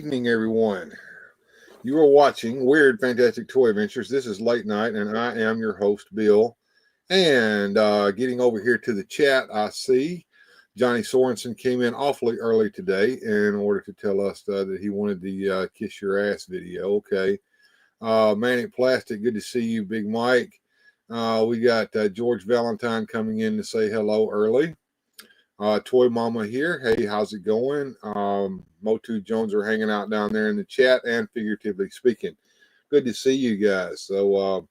evening, everyone. You are watching Weird Fantastic Toy Adventures. This is late night, and I am your host, Bill. And getting over here to the chat, I see Johnny Sorensen came in awfully early today in order to tell us that he wanted the Kiss Your Ass video. Okay. Manic Plastic, good to see you, Big Mike. We got George Valentine coming in to say hello early. Toy Mama here. Hey, how's it going? Motu Jones are hanging out down there in the chat and figuratively speaking. Good to see you guys. So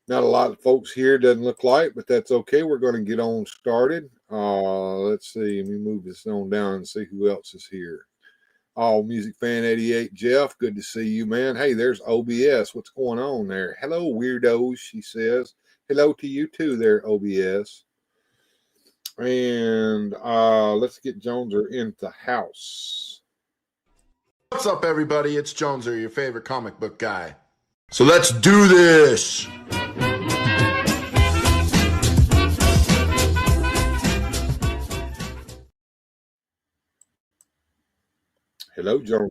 not a lot of folks here, doesn't look like, but that's okay. We're going to get on started. Let's see. Let me move this on down and see who else is here. Oh, Music Fan 88, Jeff. Good to see you, man. Hey, there's OBS. What's going on there? Hello, Weird-Ohs, she says. Hello to you too there, OBS. And let's get Jonezer into the house. What's up, everybody? It's Jonezer, your favorite comic book guy. So let's do this! Hello, Jonezer.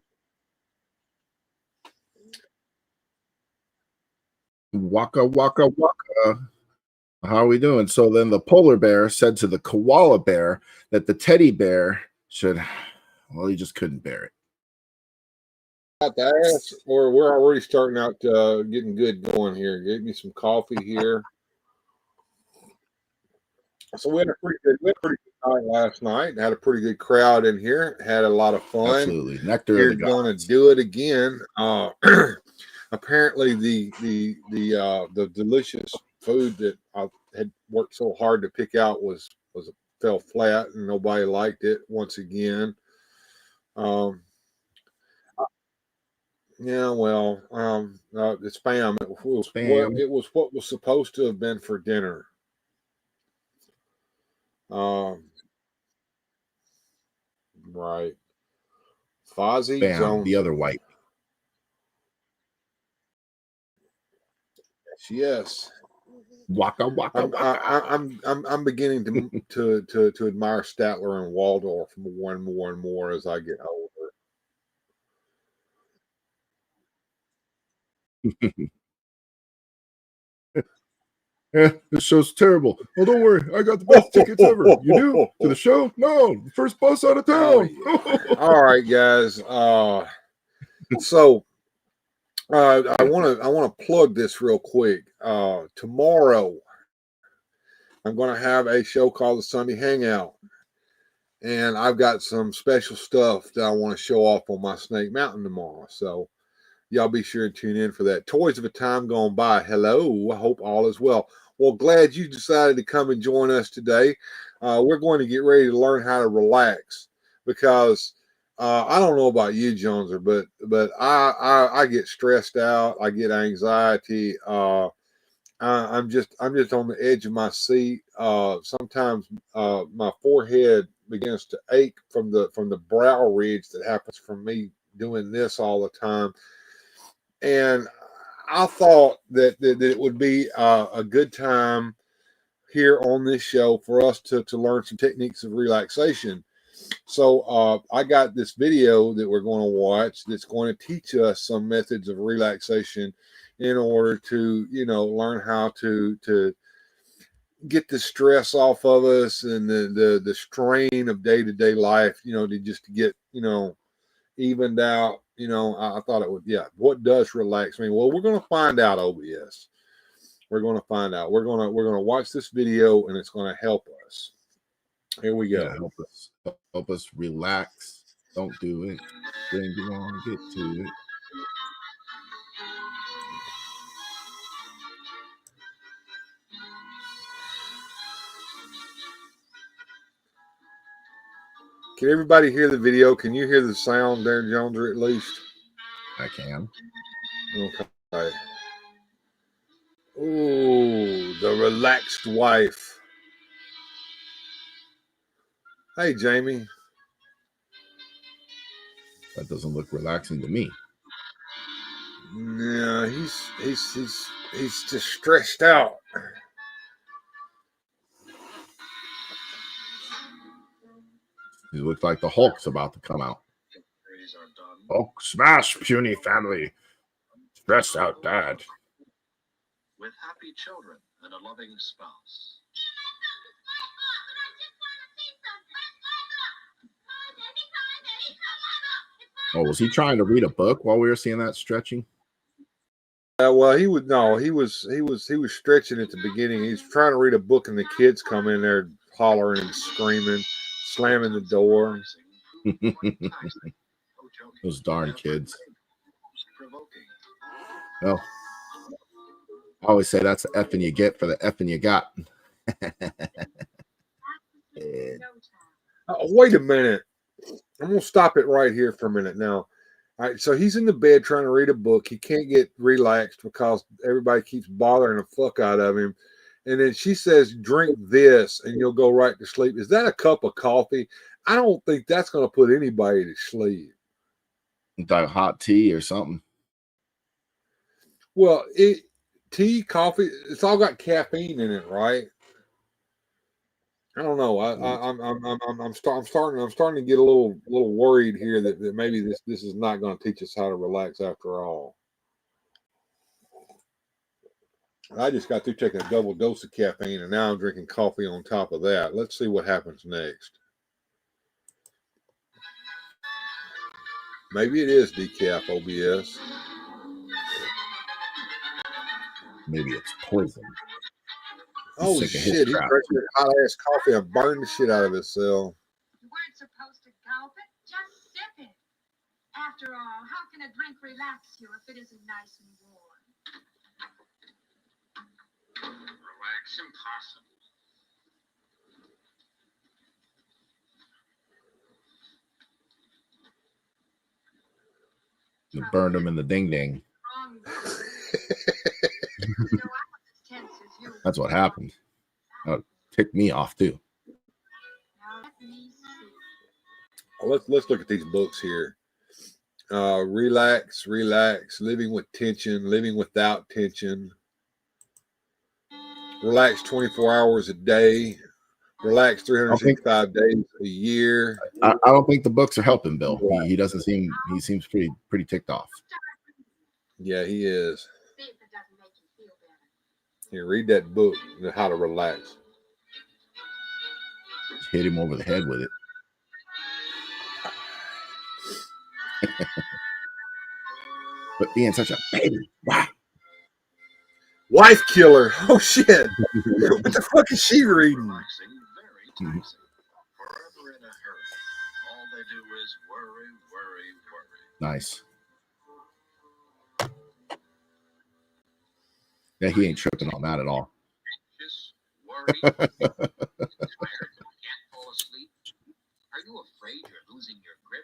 Waka, waka, waka. How are we doing? So then the polar bear said to the koala bear that the teddy bear should, well, he just couldn't bear it. Got the ass, or we're already starting out getting good going here. Get me some coffee here. So we had a pretty good night last night. Had a pretty good crowd in here. Had a lot of fun. Absolutely, nectar We're of the going gods. to do it again. Apparently, the delicious food that I had worked so hard to pick out fell flat, and nobody liked it once again. Yeah, well, it's spam. It was what was supposed to have been for dinner. Right. Fozzie Jones, the other white. Yes. Waka waka waka. I'm beginning to admire Statler and Waldorf more and more and more as I get older. This show's terrible. Oh, don't worry, I got the best tickets ever. You do? To the show? No, the first bus out of town. All right, guys. So I want to plug this real quick. Tomorrow, I'm going to have a show called the Sunday Hangout, and I've got some special stuff that I want to show off on my Snake Mountain tomorrow. So y'all be sure to tune in for that. Toys of a Time Gone By. Hello. I hope all is well. Well, glad you decided to come and join us today. We're going to get ready to learn how to relax because I don't know about you, Joneser, but I get stressed out. I get anxiety. I'm just on the edge of my seat. Sometimes my forehead begins to ache from the brow ridge that happens from me doing this all the time. And I thought that it would be a good time here on this show for us to learn some techniques of relaxation. So I got this video that we're going to watch that's going to teach us some methods of relaxation in order to, learn how to get the stress off of us and the strain of day-to-day life, to just get, evened out. I thought it would, what does relax mean? Well, we're going to find out, OBS. We're going to find out. We're going to watch this video, and it's going to help us. Here we go. Yeah, help us relax. Don't do it. Then you want to get to it. Can everybody hear the video? Can you hear the sound there, Joneser, at least? I can. Okay. Ooh, the relaxed wife. Hey, Jamie. That doesn't look relaxing to me. No, he's just stressed out. He looks like the Hulk's about to come out. Oh, smash, puny family. Stressed out dad. With happy children and a loving spouse. Oh, was he trying to read a book while we were seeing that stretching? Well, he was no, he was stretching at the beginning. He's trying to read a book, and the kids come in there hollering and screaming, slamming the door. Those darn kids. Oh, I always say that's the effing you get for the effing you got. Wait a minute. I'm gonna stop it right here for a minute now. All right, so he's in the bed trying to read a book. He can't get relaxed because everybody keeps bothering the fuck out of him. And then she says, "Drink this, and you'll go right to sleep." Is that a cup of coffee? I don't think that's going to put anybody to sleep. Like hot tea or something. Well, tea, coffee, it's all got caffeine in it, right? I don't know. I'm starting to get a little worried here that maybe this is not going to teach us how to relax after all. I just got through taking a double dose of caffeine, and now I'm drinking coffee on top of that. Let's see what happens next. Maybe it is decaf OBS. Maybe it's poison. Oh shit! He drank that hot ass coffee and burned the shit out of himself. You weren't supposed to gulp it, just sip it. After all, how can a drink relax you if it isn't nice and warm? Relax, impossible. You burned him in the ding ding. That's what happened. That ticked me off too. Let's look at these books here. Relax, living with tension, living without tension. Relax 24 hours a day. Relax 365 days a year. I don't think the books are helping Bill. He doesn't seem. He seems pretty ticked off. Yeah, he is. Here, read that book, How to Relax. Just hit him over the head with it. But being such a baby, wow. Wife killer. Oh shit! What the fuck is she reading? Forever in a hurry. All they do is worry. Nice. Yeah, he ain't tripping on that at all. Just worry. Tired but can't fall asleep. Are you afraid you're losing your grip?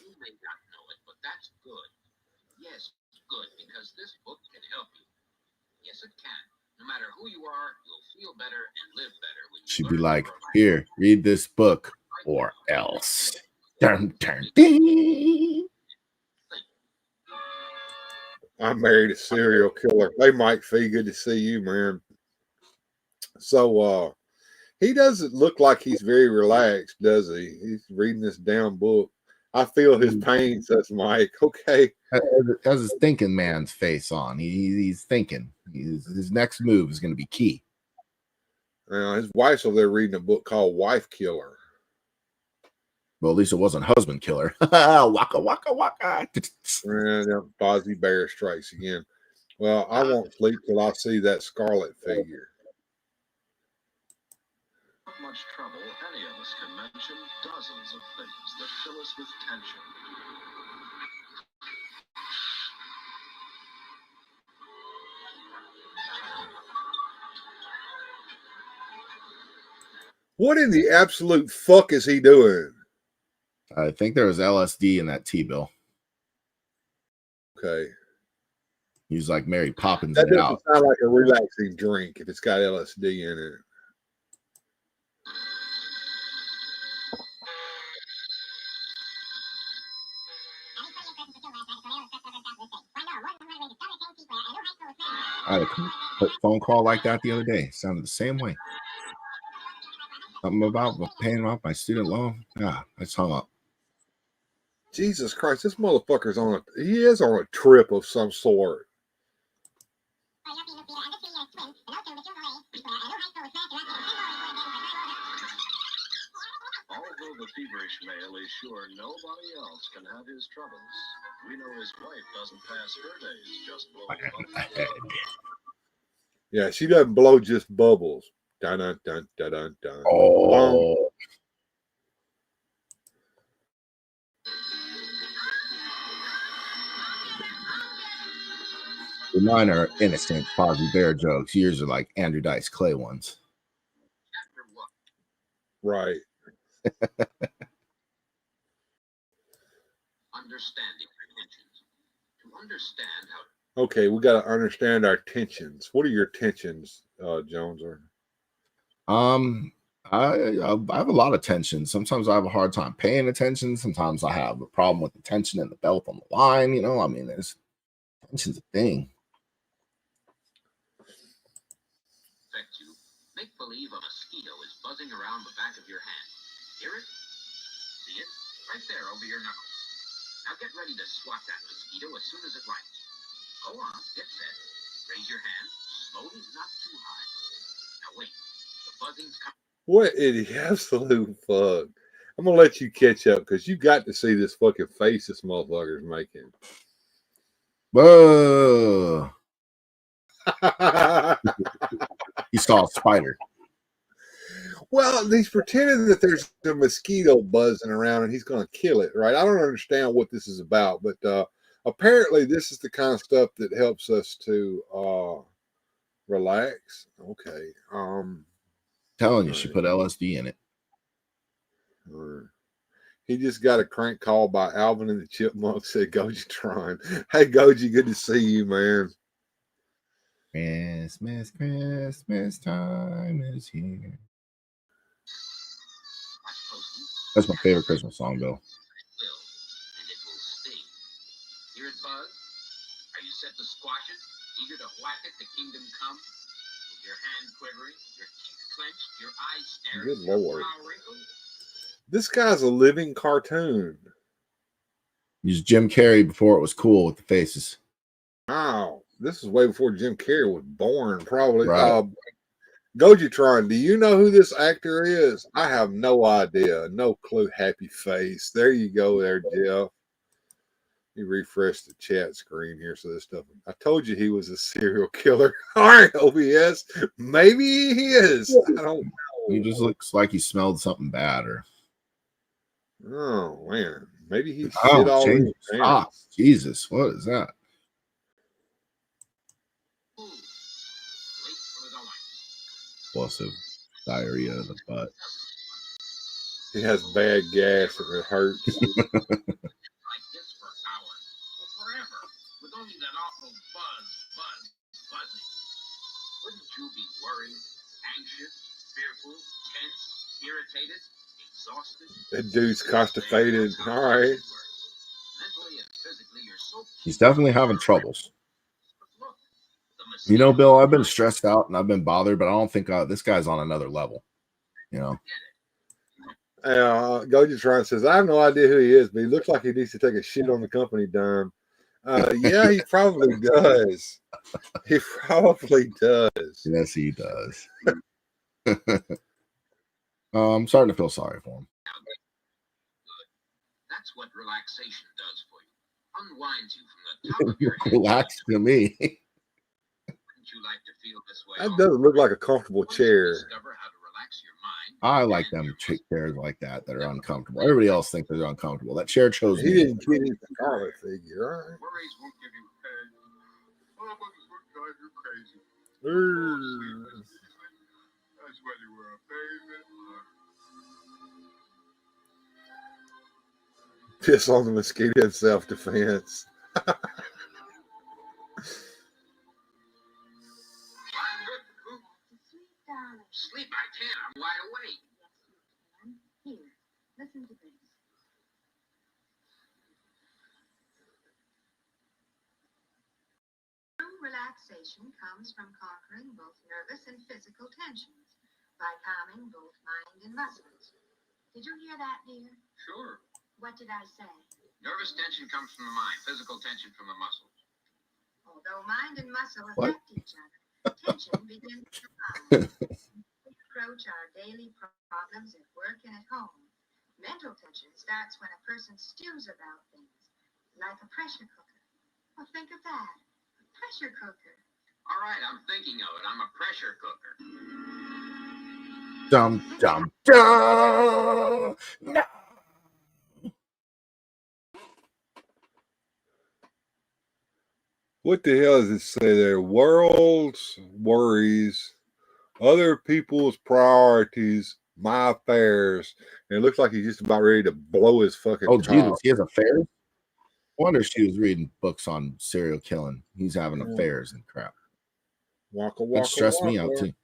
You may not know it, but that's good. Yes, good, because this book can help you. Yes, it can. No matter who you are, you'll feel better and live better when you She'd be like, "Here, read this book, or else." Dun, dun, ding. I married a serial killer. Hey, Mike Fee, good to see you, man. So, he doesn't look like he's very relaxed, does he? He's reading this damn book. I feel his pain, says Mike. Okay. Has his thinking man's face on. He's thinking. His next move is going to be key. His wife's over there reading a book called Wife Killer. Well, at least it wasn't husband killer. Waka, waka, waka. Fozzie Bear strikes again. Well, I won't sleep till I see that scarlet figure. Not much trouble, any of us can mention dozens of things that fill us with tension. What in the absolute fuck is he doing? I think there was LSD in that tea, Bill. Okay. He was like Mary Poppins. That doesn't sound like a relaxing drink if it's got LSD in it. I had a phone call like that the other day. It sounded the same way. Something about paying off my student loan. Yeah, I just hung up. Jesus Christ, this motherfucker's on he is on a trip of some sort. Although the feverish male is sure nobody else can have his troubles, we know his wife doesn't pass her days just blowing bubbles. Yeah, she doesn't blow just bubbles. Dun dun dun dun dun dun. Oh, mine are innocent Fozzie Bear jokes. Yours are like Andrew Dice Clay ones. Chapter 1. Right. Understanding intentions. To understand how Okay, we got to understand our tensions. What are your tensions, Joneser? I have a lot of tension. Sometimes I have a hard time paying attention. Sometimes I have a problem with the tension and the belt on the line. You know, I mean, tension's a thing. affect you. Make believe a mosquito is buzzing around the back of your hand. Hear it? See it? Right there over your knuckle. Now get ready to swat that mosquito as soon as it lights. Go on, get set. Raise your hand. Slowly, not too high. Now wait. The buzzing's coming. What an absolute fuck. I'm going to let you catch up because you got to see this fucking face this motherfucker's making. Whoa. He saw a spider. Well, he's pretending that there's a mosquito buzzing around and he's going to kill it, right? I don't understand what this is about, but apparently this is the kind of stuff that helps us to relax. Okay. Telling you, she put LSD in it. He just got a crank call by Alvin and the Chipmunks. Said Goji-tron. Hey, Goji, good to see you, man. Christmas time is here. That's my favorite Christmas song, Bill. And it will sting. Hear it buzz? Are you set to squash it? Eager to whack it, the kingdom come? With your hand quivering, your teeth clenched, your eyes staring, Good your Lord. brow wrinkled? This guy's a living cartoon. He's Jim Carrey before it was cool with the faces. Wow. This is way before Jim Carrey was born, probably. Right. Goji-tron, do you know who this actor is? I have no idea. No clue. Happy face. There you go there, Jeff. You refresh the chat screen here so this stuff. I told you he was a serial killer. All right, OBS. Maybe he is. I don't know. He just looks like he smelled something bad or Oh man. Maybe he shit all change in his stop. pants. Jesus, what is that? Wait till it aligns. Explosive diarrhea of the butt. He has bad gas and it hurts. Like this for hours. Forever. With only that awful buzzing. Wouldn't you be worried, anxious, fearful, tense, irritated, exhausted? That dude's constipated. All right. Mentally and physically, you're so He's definitely having troubles. Look, You know, Bill, I've been stressed out and I've been bothered, but I don't think this guy's on another level. You know? Goji-tron says, I have no idea who he is, but he looks like he needs to take a shit on the company dime. Yeah, he probably does. He probably does. Yes, he does. I'm starting to feel sorry for him. That's what relaxation does for you. Unwinds you from the top of your head. Relax to me. Wouldn't you like to feel this way? That doesn't look like a comfortable Once you chair. discover how to relax your mind, I like them chairs like that are uncomfortable. Everybody else thinks they're uncomfortable. That chair chose He me. didn't get his Scarlet figure. All right. worries won't give you pain. Motherfuckers would drive you crazy. That's whether you were a baby or... Piss on the mosquito in self-defense. Sleep, I can't. I'm wide awake. Here, listen to this. True relaxation comes from conquering both nervous and physical tensions by calming both mind and muscles. Did you hear that, dear? Sure. What did I say? Nervous tension comes from the mind, physical tension from the muscles. Although mind and muscle What? affect each other, tension begins in the mind. We approach our daily problems at work and at home. Mental tension starts when a person stews about things, like a pressure cooker. Well, think of that. A pressure cooker. All right, I'm thinking of it. I'm a pressure cooker. Dum dum dum. No. What the hell does it say there? World's worries, other people's priorities, my affairs. And it looks like he's just about ready to blow his fucking Oh top. Jesus, he has affairs. I wonder if she was reading books on serial killing. He's having affairs and crap. Waka That waka stressed me out waka. too.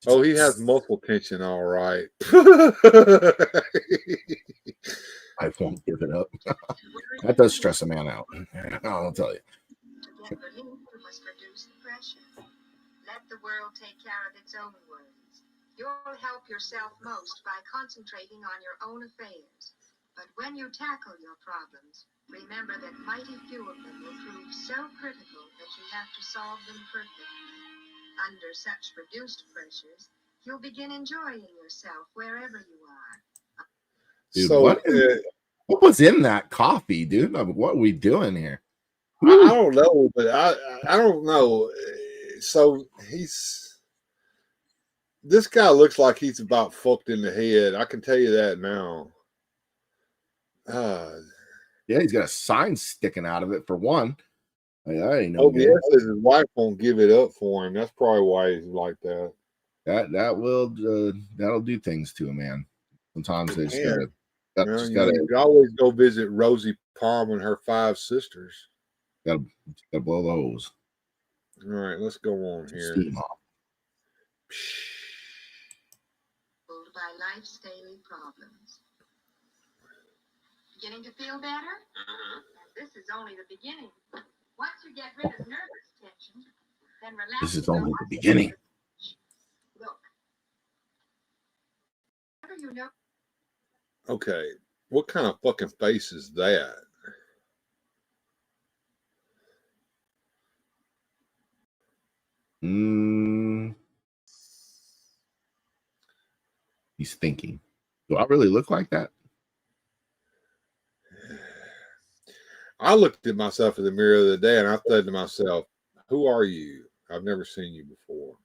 Oh, he has muscle tension, all right. I won't give it up. That does stress a man out. I'll tell you. To get relief, you must reduce the pressure. Let the world take care of its own worries. You'll help yourself most by concentrating on your own affairs. But when you tackle your problems, remember that mighty few of them will prove so critical that you have to solve them perfectly. Under such reduced pressures, you'll begin enjoying yourself wherever you are. Dude, So, what was in that coffee, dude? I mean, what are we doing here? I don't know, but I don't know. So this guy looks like he's about fucked in the head. I can tell you that now. Yeah, he's got a sign sticking out of it for one. Like, that ain't no Oh, good. yeah, says his wife won't give it up for him. That's probably why he's like that. That'll do things to a man. Sometimes they just gotta You can always go visit Rosie Palm and her 5 sisters. gotta blow the hose. All right, let's go on here. Steam off. Pulled by life's daily problems. Beginning to feel better? And this is only the beginning. Once you get rid of nervous tension, then relax. This is only the beginning. Look. Whatever you know. Okay, what kind of fucking face is that? He's thinking. Do I really look like that? I looked at myself in the mirror the other day and I said to myself, who are you? I've never seen you before.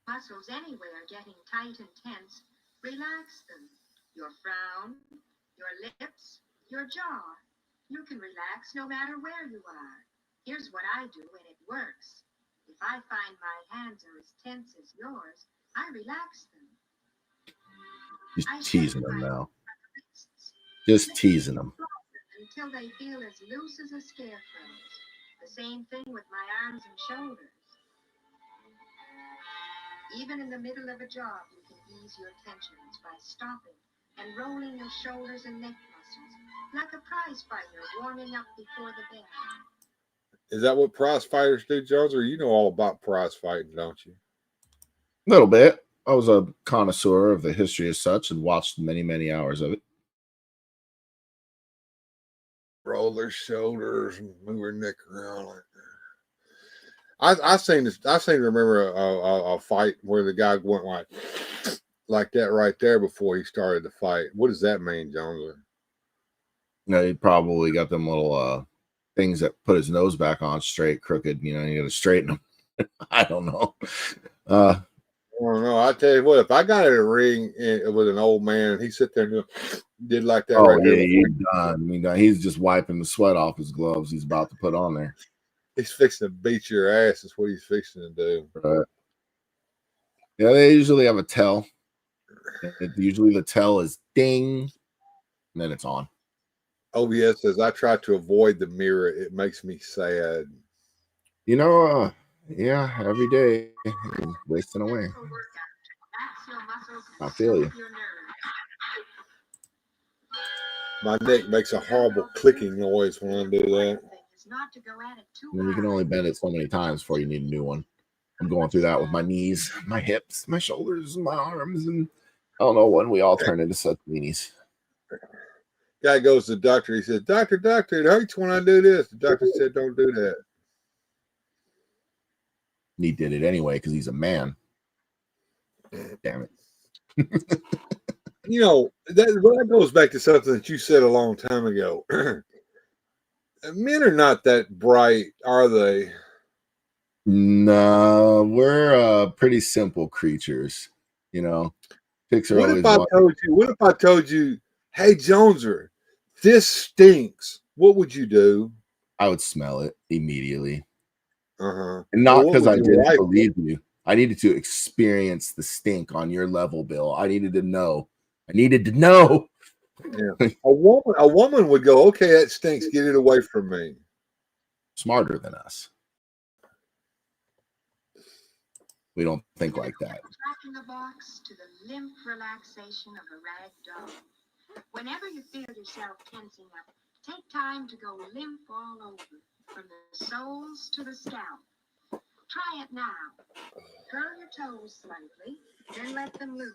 Muscles anywhere are getting tight and tense. Relax them. Your frown, your lips, your jaw. You can relax no matter where you are. Here's what I do and it works. If I find my hands are as tense as yours, I relax them. He's teasing them now. Just teasing them. Until they feel as loose as a scarecrow's. The same thing with my arms and shoulders. Even in the middle of a job, you can ease your tensions by stopping and rolling your shoulders and neck muscles, like a prize fighter warming up before the bell. Is that what prize fighters do, Jonezer? You know all about prize fighting, don't you? A little bit. I was a connoisseur of the history as such and watched many, many hours of it. Roll their shoulders and move their neck around like that. I seem to remember a fight where the guy went like that right there before he started the fight. What does that mean, Joneser? No, he probably got them little things that put his nose back on straight, crooked. You got to straighten them. I don't know. I don't know. I tell you what, if I got in a ring with an old man and he sit there and did like that right there. You're done. He's just wiping the sweat off his gloves he's about to put on there. He's fixing to beat your ass. That's what he's fixing to do. Right. Yeah, they usually have a tell. Usually the tell is ding, and then it's on. OBS says, I try to avoid the mirror. It makes me sad. Yeah, every day wasting away. I feel you. My neck makes a horrible clicking noise when I do that. You can only bend it so many times before you need a new one. I'm going through that with my knees, my hips, my shoulders, my arms, and I don't know when we all turn into such meanies. Guy goes to the doctor. He said, Doctor, it hurts when I do this. The doctor said, don't do that. He did it anyway because he's a man. Damn it. You know, that goes back to something that you said a long time ago. Men are not that bright, are they? No, we're pretty simple creatures. You know, chicks are What always if I one. told you, hey, Jonezer, this stinks? What would you do? I would smell it immediely. Uh-huh. And not What because would I your didn't wife believe you. I needed to experience the stink on your level, Bill. I needed to know. Yeah. A woman would go, okay, that stinks. Get it away from me. Smarter than us. We don't think like that. Tracking the box to the limp relaxation of a rag doll. Whenever you feel yourself tensing up, take time to go limp all over, from the soles to the scalp. Try it now. Curl your toes slightly, then let them loose.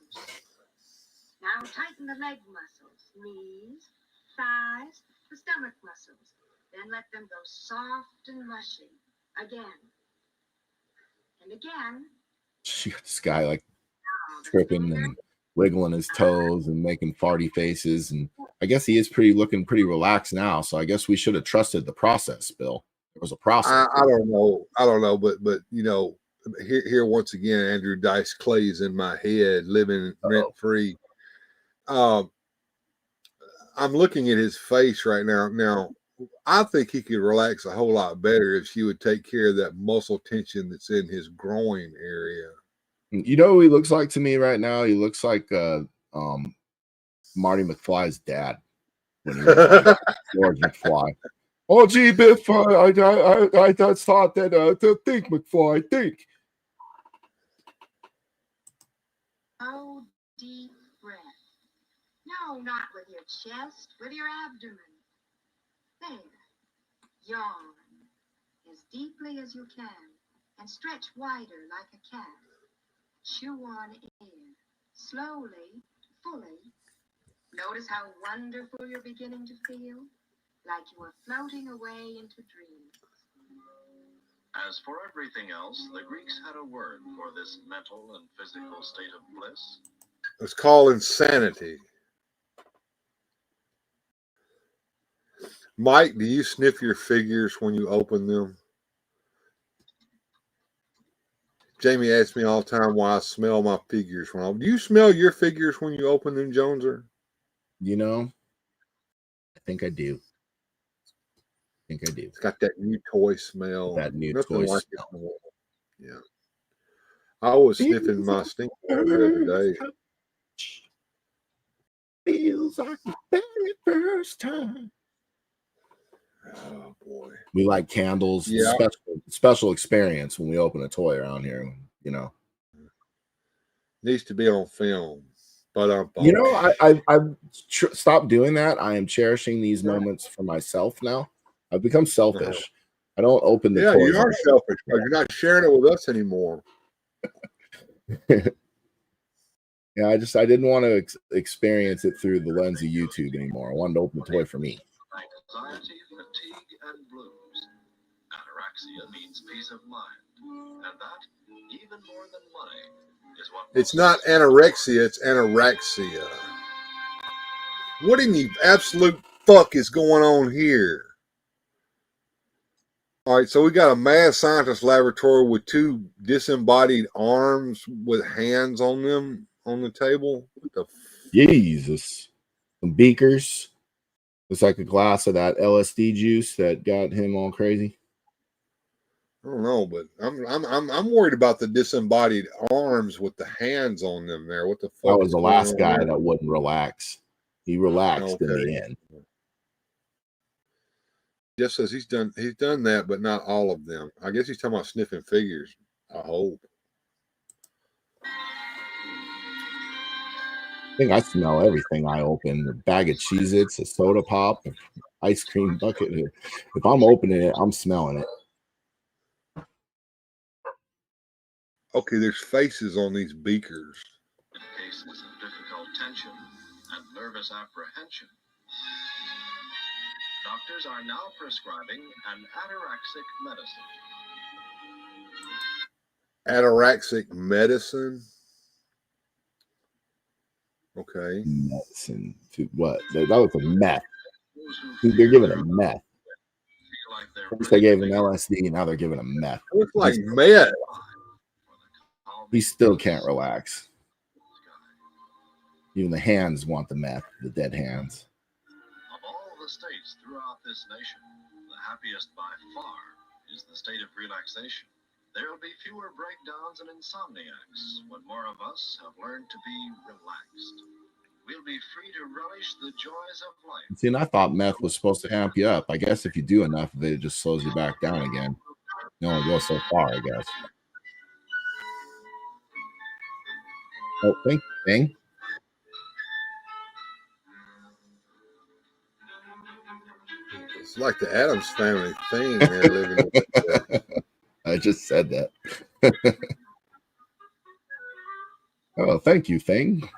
Now tighten the leg muscles, knees, thighs, the stomach muscles. Then let them go soft and mushy. Again. And again. This guy like tripping and wiggling his toes and making farty faces. And I guess he is looking pretty relaxed now. So I guess we should have trusted the process, Bill. There was a process. I don't know, but you know, here once again, Andrew Dice Clay's in my head, living rent free. I'm looking at his face right now. Now, I think he could relax a whole lot better if she would take care of that muscle tension that's in his groin area. You know who he looks like to me right now? He looks like Marty McFly's dad when he was like George McFly. Oh, gee, Biff, I just thought that, think, McFly, think. Oh, deep breath. No, not with your chest, with your abdomen. There. Yawn as deeply as you can and stretch wider like a cat. Chew on air, slowly, fully. Notice how wonderful you're beginning to feel, like you are floating away into dreams. As for everything else, the Greeks had a word for this mental and physical state of bliss. It's called insanity. Mike, do you sniff your figures when you open them? Jamie asks me all the time why I smell my figures when I open. Do you smell your figures when you open them, Jonezer? You know, I think I do. It's got that new toy smell. That new Nothing toy like smell. it. Yeah. I was sniffing my stink bug the other day. Feels like the very first time. Oh boy. We like candles. Yeah. Special experience when we open a toy around here, you know. Needs to be on film. But you know, I've stopped doing that. I am cherishing these moments for myself now. I've become selfish. I don't open the toys. You are selfish because you're not sharing it with us anymore. Yeah, I didn't want to experience it through the lens of YouTube anymore. I wanted to open the toy for me. Anxiety, fatigue, and blues. Anorexia means peace of mind. And that, even more than money, is what... It's not anorexia, it's anorexia. What in the absolute fuck is going on here? All right, so we got a mad scientist laboratory with two disembodied arms with hands on them on the table. What the Jesus. Some beakers. It's like a glass of that LSD juice that got him all crazy. I don't know, but I'm worried about the disembodied arms with the hands on them there. What the fuck? That was the last guy that wouldn't relax. He relaxed in the end. Just says he's done that, but not all of them. I guess he's talking about sniffing figures. I hope. I think I smell everything I open. A bag of Cheez-Its, a soda pop, an ice cream bucket. If I'm opening it, I'm smelling it. Okay, there's faces on these beakers. In cases of difficult tension and nervous apprehension. Doctors are now prescribing an ataraxic medicine. Ataraxic medicine. Okay. Medicine to what? That was a meth. Those who Dude, they're fear giving their a meth. feel like they're First they gave him breathing LSD, now they're giving him meth. It looks like meth. for the calming He still peace can't relax. sky. Even the hands want the meth, the dead hands. Of all the states throughout this nation, the happiest by far is the state of relaxation. There will be fewer breakdowns and insomniacs when more of us have learned to be relaxed. We'll be free to relish the joys of life. See, and I thought meth was supposed to amp you up. I guess if you do enough of it, it just slows you back down again. You only go so far, I guess. Oh, thank you, Bing. It's like the Addams Family thing they're living with. I just said that. Oh, thank you, Thing.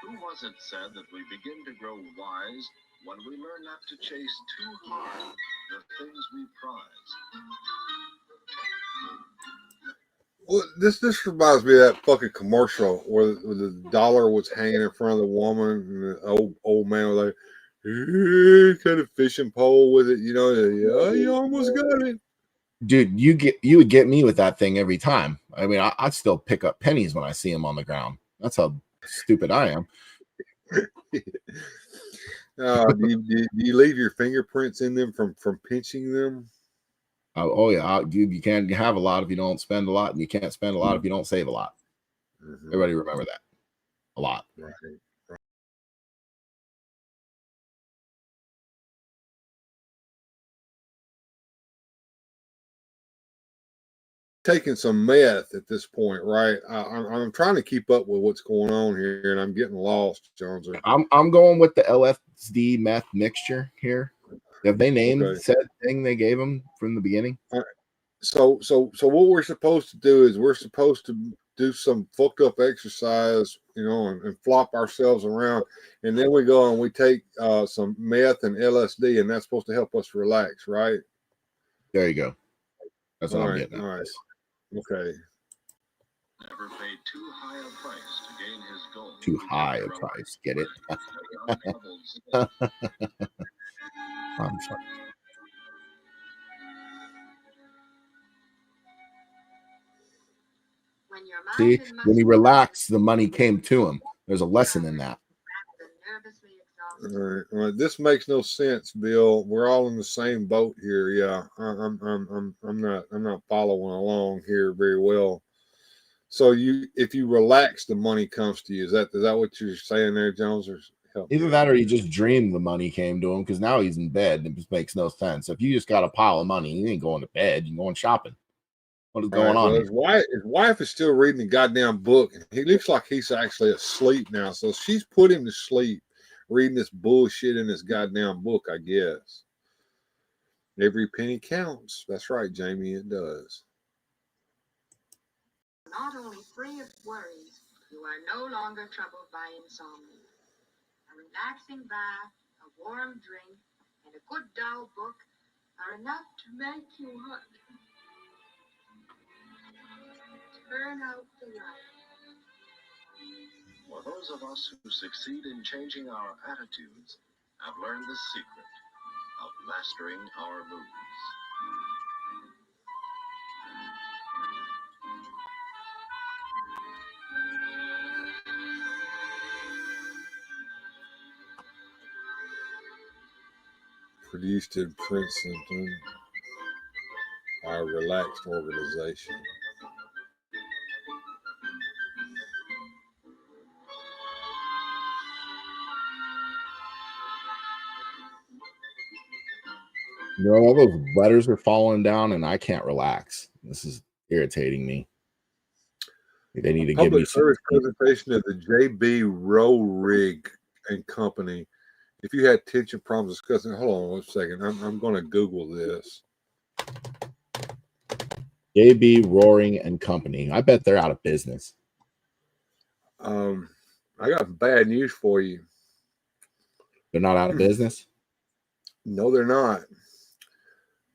Who was it said that we begin to grow wise when we learn not to chase too hard the things we prize? Well, this reminds me of that fucking commercial where the dollar was hanging in front of the woman, and the old man was like, "Hey," kind of fishing pole with it, you know. Yeah, you almost got it. Dude, you would get me with that thing every time. I mean, I'd still pick up pennies when I see them on the ground. That's how stupid I am. Do you leave your fingerprints in them from pinching them? Oh yeah, dude, you can't have a lot if you don't spend a lot, and you can't spend a lot if you don't save a lot. Mm-hmm. Everybody remember that. A lot. Right. Taking some meth at this point, right? I'm trying to keep up with what's going on here, and I'm getting lost, Jonezer. I'm going with the LSD meth mixture here. Have they named Okay. said thing they gave them from the beginning? So what we're supposed to do is we're supposed to do some fucked up exercise, you know, and flop ourselves around, and then we go and we take some meth and LSD, and that's supposed to help us relax, right? There you go. That's what All I'm right, getting. all right. Okay. Never paid too high a price to gain his goal. Too high a price. Get it? I'm sorry. When your mind See, and when he muscles relaxed, the money came to him. There's a lesson in that. are nervously All exhausted. right, all right. This makes no sense, Bill. We're all in the same boat here. Yeah, I'm not following along here very well. So if you relax, the money comes to you. Is that what you're saying there, Jones? Or help me Either out that or here. he just dreamed the money came to him because now he's in bed and it just makes no sense. If you just got a pile of money, you ain't going to bed, you're going shopping. What is All going right. on Well, here? his wife is still reading the goddamn book. He looks like he's actually asleep now. So she's put him to sleep, reading this bullshit in this goddamn book. I guess every penny counts. That's right, Jamie. It does. Not only free of worries, you are no longer troubled by insomnia. A relaxing bath, a warm drink, and a good dull book are enough to make you happy. Turn out the light. For those of us who succeed in changing our attitudes have learned the secret of mastering our moods. Produced in Princeton by a relaxed organization. You know, all those letters are falling down and I can't relax. This is irritating me. They need to give me Public some. service presentation of the J.B. Rowerig and Company. If you had tension problems discussing, hold on one second. I'm going to Google this. JB Roaring and Company. I bet they're out of business. I got bad news for you. They're not out of business? No, they're not.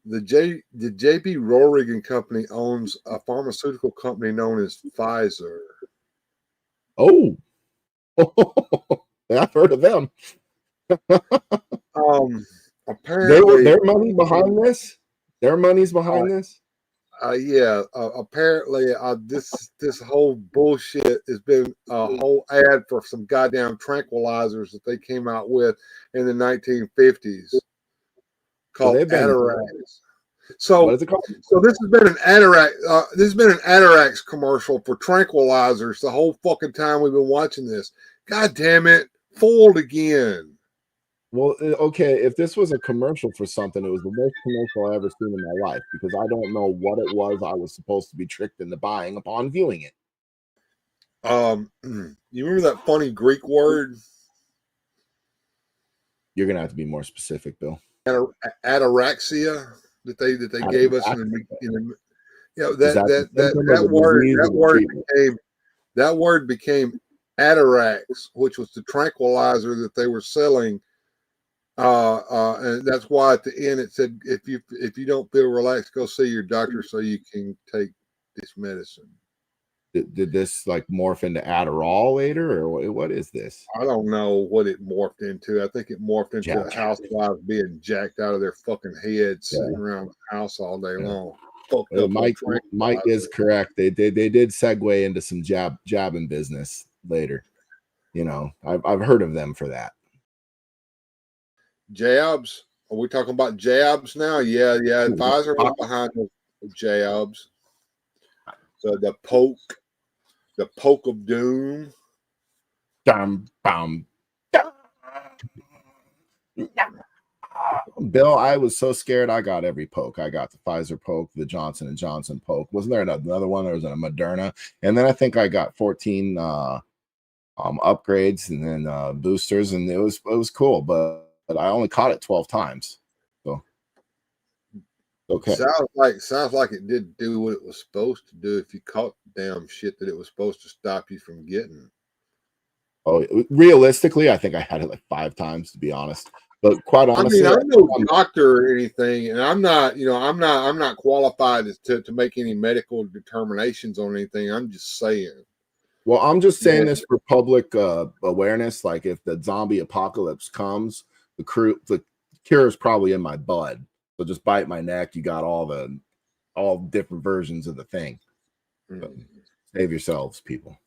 The JB Roaring and Company owns a pharmaceutical company known as Pfizer. Oh. I've heard of them. Apparently, Their money behind this? Their money's behind this? Yeah. Apparently, this whole bullshit has been a whole ad for some goddamn tranquilizers that they came out with in the 1950s called Atarax. So, what is it called? So this has been an Atarax. This has been an Atarax commercial for tranquilizers the whole fucking time we've been watching this. God damn it! Fooled again. Well, okay, if this was a commercial for something, it was the worst commercial I ever seen in my life because I don't know what it was I was supposed to be tricked into buying upon viewing it. You remember that funny Greek word? You're gonna have to be more specific, Bill. Ataraxia that they gave us that word became Atarax, which was the tranquilizer that they were selling. And that's why at the end it said, if you don't feel relaxed, go see your doctor so you can take this medicine. Did this like morph into Adderall later, or what is this? I don't know what it morphed into. I think it morphed into housewives being jacked out of their fucking heads, sitting around the house all day long. Mike is correct. They did segue into some jabbing business later. You know, I've heard of them for that. Jabs? Are we talking about jabs now? Yeah. Pfizer was behind the jabs. So the poke of doom. Bill, I was so scared. I got every poke. I got the Pfizer poke, the Johnson & Johnson poke. Wasn't there another one? There was a Moderna, and then I think I got 14 upgrades and then boosters, and it was cool. But I only caught it 12 times. So okay, sounds like it did do what it was supposed to do. If you caught the damn shit that it was supposed to stop you from getting. Oh, realistically, I think I had it like 5 times, to be honest. But quite honestly, I'm no doctor or anything, and I'm not qualified to make any medical determinations on anything. I'm just saying. Well, I'm just saying this for public awareness. Like, if the zombie apocalypse comes, the cure is probably in my bud. So just bite my neck. You got all different versions of the thing. So save yourselves, people.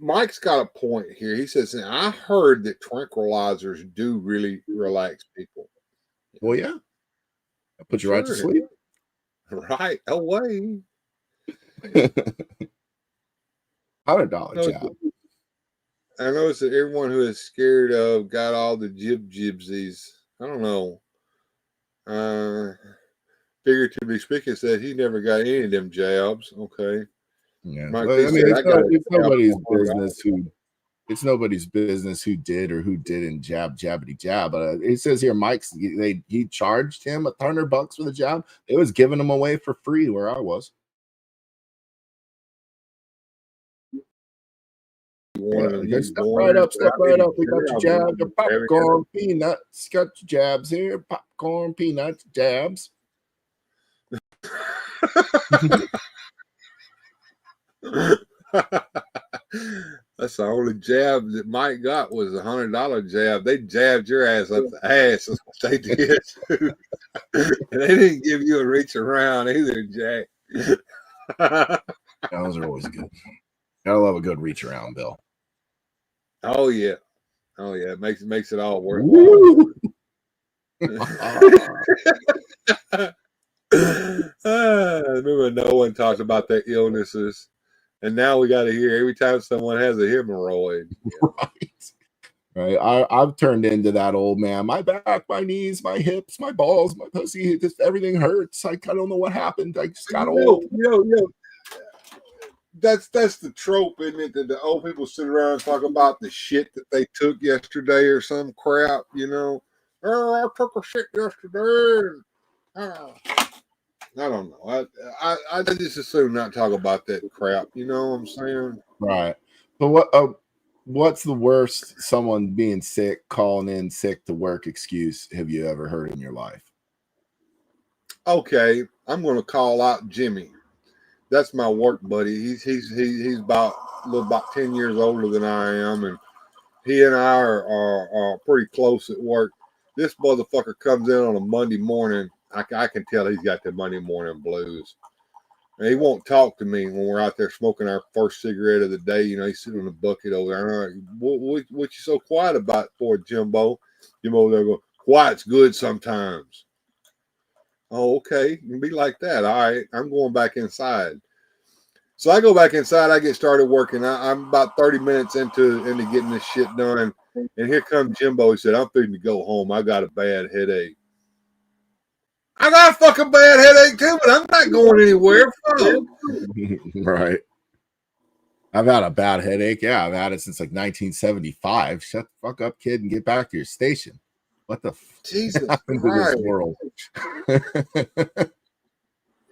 Mike's got a point here. He says, I heard that tranquilizers do really relax people. Well, yeah. I'll put you right to sleep. Right away. $100 job. I noticed that everyone who is scared of got all the jibsies. I don't know. Figuratively speaking, said he never got any of them jabs. Okay. Yeah, well, I mean, it's nobody's business nobody's business who did or who didn't jabbity jab. It says here, Mike's he charged him $100 for the jab. It was giving him away for free where I was. Step right up. We got your jab, your popcorn peanuts. Got your jabs here, popcorn peanuts jabs. That's the only jab that Mike got was $100 jab. They jabbed your ass up the ass. That's what they did. And they didn't give you a reach around either, Jack. Those are always good. Gotta love a good reach around, Bill. Oh yeah. It makes it all worthwhile. Remember, no one talked about their illnesses. And now we got to hear every time someone has a hemorrhoid. Right. I've turned into that old man. My back, my knees, my hips, my balls, my pussy, just everything hurts. I don't know what happened. I just got old. That's the trope, isn't it? That the old people sit around and talk about the shit that they took yesterday or some crap, Oh, I took a shit yesterday. I don't know. I just assume not talk about that crap. You know what I'm saying? Right. But what's the worst someone being sick, calling in sick to work excuse have you ever heard in your life? Okay, I'm going to call out Jimmy. That's my work buddy. He's about 10 years older than I am, and he and I are pretty close at work. This motherfucker comes in on a Monday morning. I can tell he's got the Monday morning blues. And he won't talk to me when we're out there smoking our first cigarette of the day. You know, he's sitting on the bucket over there. I'm like, what you so quiet about for, Jimbo? Jimbo over there go, quiet's good sometimes. Oh, okay. You can be like that. All right. I'm going back inside. So I go back inside. I get started working. I'm about 30 minutes into getting this shit done. And here comes Jimbo. He said, I'm fixing to go home. I got a bad headache. I got a fucking bad headache too, but I'm not going anywhere. Fuck. Right. I've had a bad headache. Yeah, I've had it since like 1975. Shut the fuck up, kid, and get back to your station. What the Jesus happened to Christ. this world?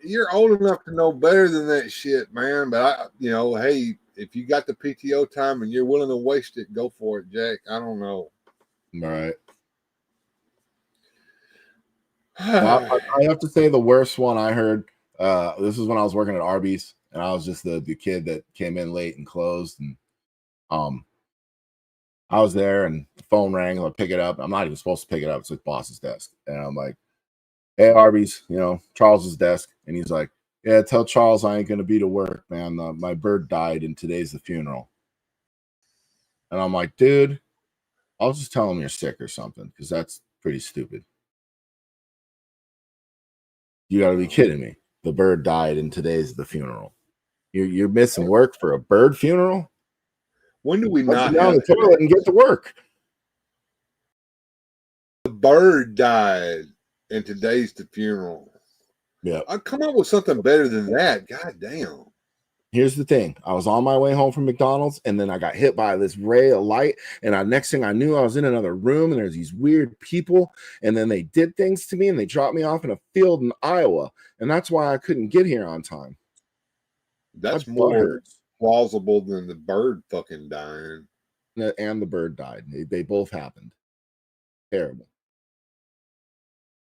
You're old enough to know better than that shit, man. But hey, if you got the PTO time and you're willing to waste it, go for it, Jack. I don't know. Right. Well, I have to say the worst one I heard. This was when I was working at Arby's, and I was just the kid that came in late and closed. And I was there, and the phone rang. I pick it up. I'm not even supposed to pick it up. It's like boss's desk, and I'm like, "Hey, Arby's, Charles's desk," and he's like, "Yeah, tell Charles I ain't gonna be to work, man. My bird died, and today's the funeral." And I'm like, "Dude, I'll just tell him you're sick or something, because that's pretty stupid. You got to be kidding me. The bird died, and today's the funeral. You're missing work for a bird funeral? When do we Let's not get down have the toilet and get to work." the bird died and today's the funeral? Yeah. I'll come up with something better than that. God damn. Here's the thing. I was on my way home from McDonald's, and then I got hit by this ray of light. And next thing I knew, I was in another room, and there's these weird people. And then they did things to me, and they dropped me off in a field in Iowa. And that's why I couldn't get here on time. That's My butt more hurts. plausible than the bird fucking dying. And the bird died. They both happened. Terrible.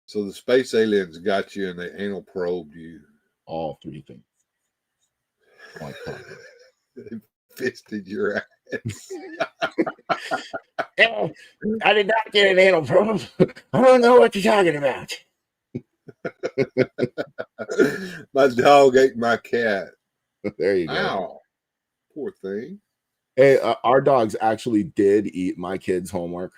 So the space aliens got you and they anal probed you. All three things. Like They fisted your ass. I did not get an anal probe. I don't know what you're talking about. My dog ate my cat. There you go. Ow. Poor thing. Hey, our dogs actually did eat my kids' homework.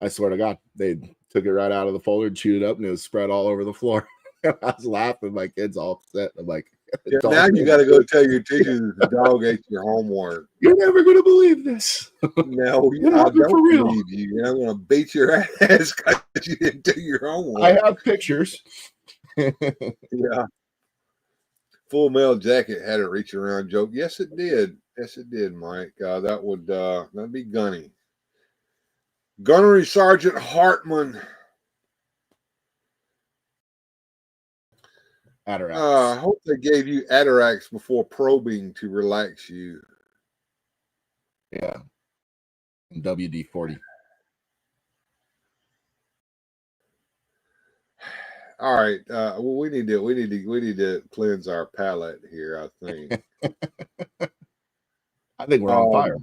I swear to God, they took it right out of the folder, chewed it up, and it was spread all over the floor. I was laughing. My kids all upset. I'm like, Yeah, now you got to go tell your teachers that the dog ate your homework. You're never going to believe this. No, I don't believe you. I'm going to beat your ass because you didn't do your homework. I have pictures. Yeah. Full Metal Jacket had a reach around joke. Yes, it did. Yes, it did, Mike. That'd be Gunny. Gunnery Sergeant Hartman. Atarax. I hope they gave you Atarax before probing to relax you. Yeah. WD-40. All right. We need to cleanse our palate here, I think. I think we're on fire.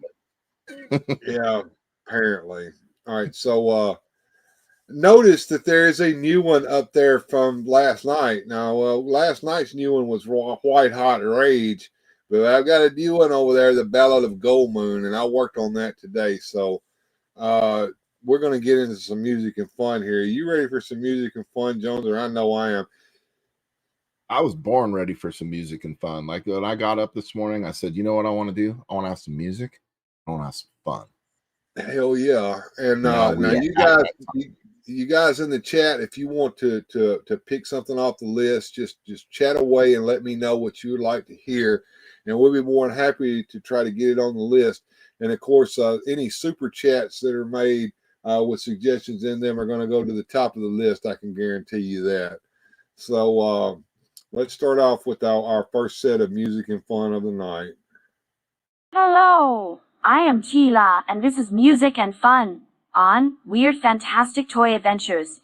Yeah, apparently. All right. So notice that there is a new one up there from last night. Now, last night's new one was White Hot Rage, but I've got a new one over there, The Ballad of Gold Moon, and I worked on that today. So we're going to get into some music and fun here. Are you ready for some music and fun, Jonezer? I know I am. I was born ready for some music and fun. Like when I got up this morning, I said, you know what I want to do? I want to have some music. I want to have some fun. Hell yeah. And now you guys in the chat, if you want to pick something off the list, just chat away and let me know what you would like to hear. And we'll be more than happy to try to get it on the list. And of course, any super chats that are made with suggestions in them are going to go to the top of the list. I can guarantee you that. So let's start off with our first set of music and fun of the night. Hello, I am Sheila, and this is Music and Fun on Weird Fantastic Toy Adventures.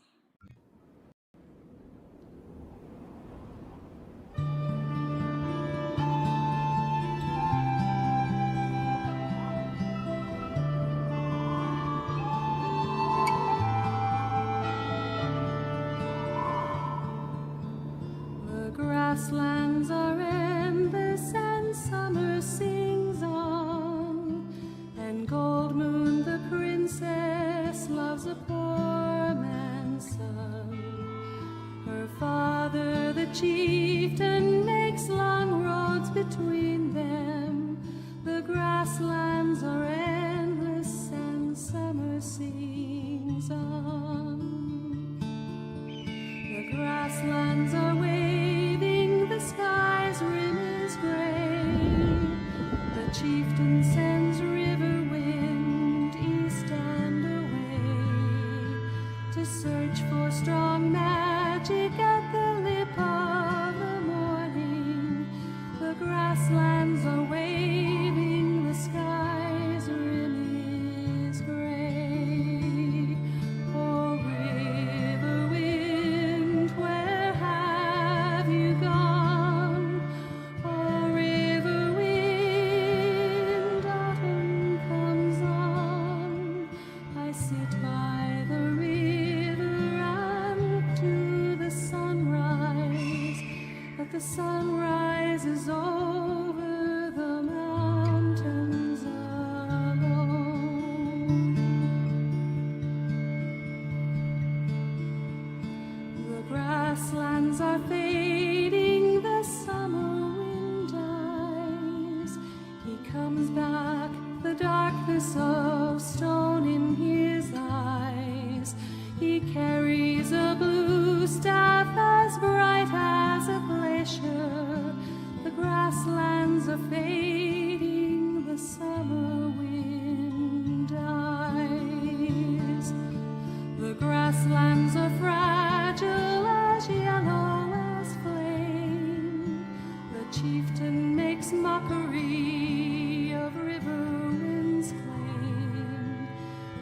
The grasslands are endless and summer sings on, and Gold Moon the princess loves a poor man's son. Her father the chieftain makes long roads between them. The grasslands are endless and summer sings on. The grasslands are waving, the sky's rim is gray. The chieftain sends river wind east and away to search for strong magic at the lip of the morning. The grasslands are waving, the sky's rim is gray. Oh, river wind, where have you gone? Oh, river wind, autumn comes on. I sit by the river and look to the sunrise, but the sunrise is over the mountains alone. The grasslands are fading, the summer wind dies. He comes back, the darkness of stone in his eyes. He carries a blue staff as bright as a glacier. The grasslands are fading, the summer wind dies. The grasslands are fragile, as yellow as flame. The chieftain makes mockery of river wind's claim.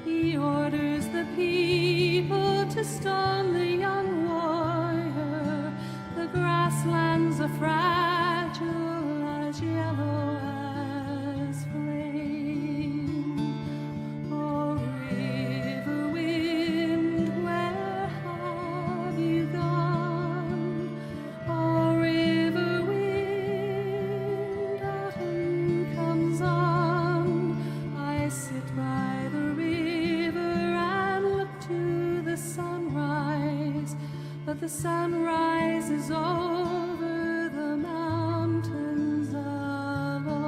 He orders the people to stone the young warrior. The grasslands are fragile, as yellow as flame. Oh, river wind, where have you gone? Oh, river wind, autumn comes on. I sit by the river and look to the sunrise, but the sunrise is over the mountains alone.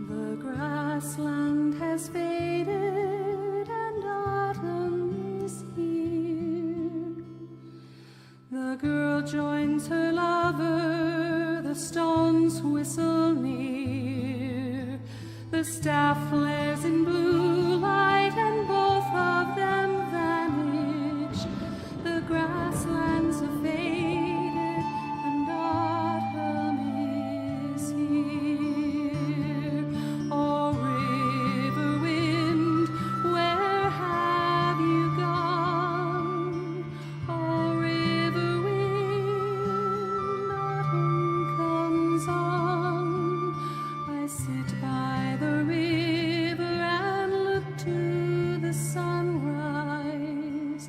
The grassland has faded and autumn is here. The girl joins her lover, the stones whistle near. The staff flares in blue light and both of them vanish. The grasslands have faded and autumn is here. Oh, river wind, where have you gone? Oh, river wind, autumn comes on. I sit by the river and look to the sunrise,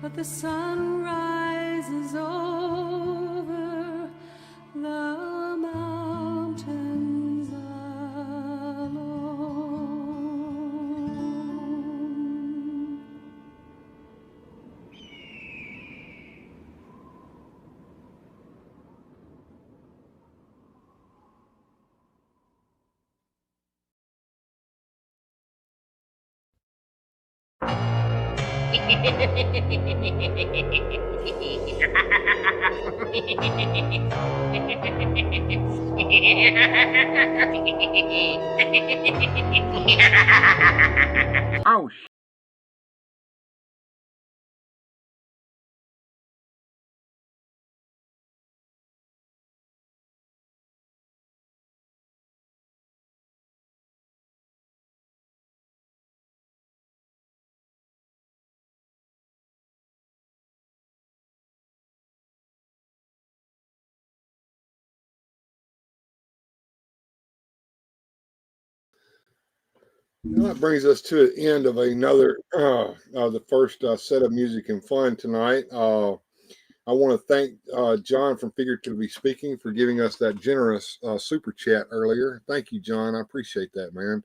but the sunrise is over the mountains alone. Oh, Well, that brings us to the end of another the first set of music and fun tonight. I want to thank John from Figuratively Speaking for giving us that generous super chat earlier. Thank you, John. I appreciate that, man.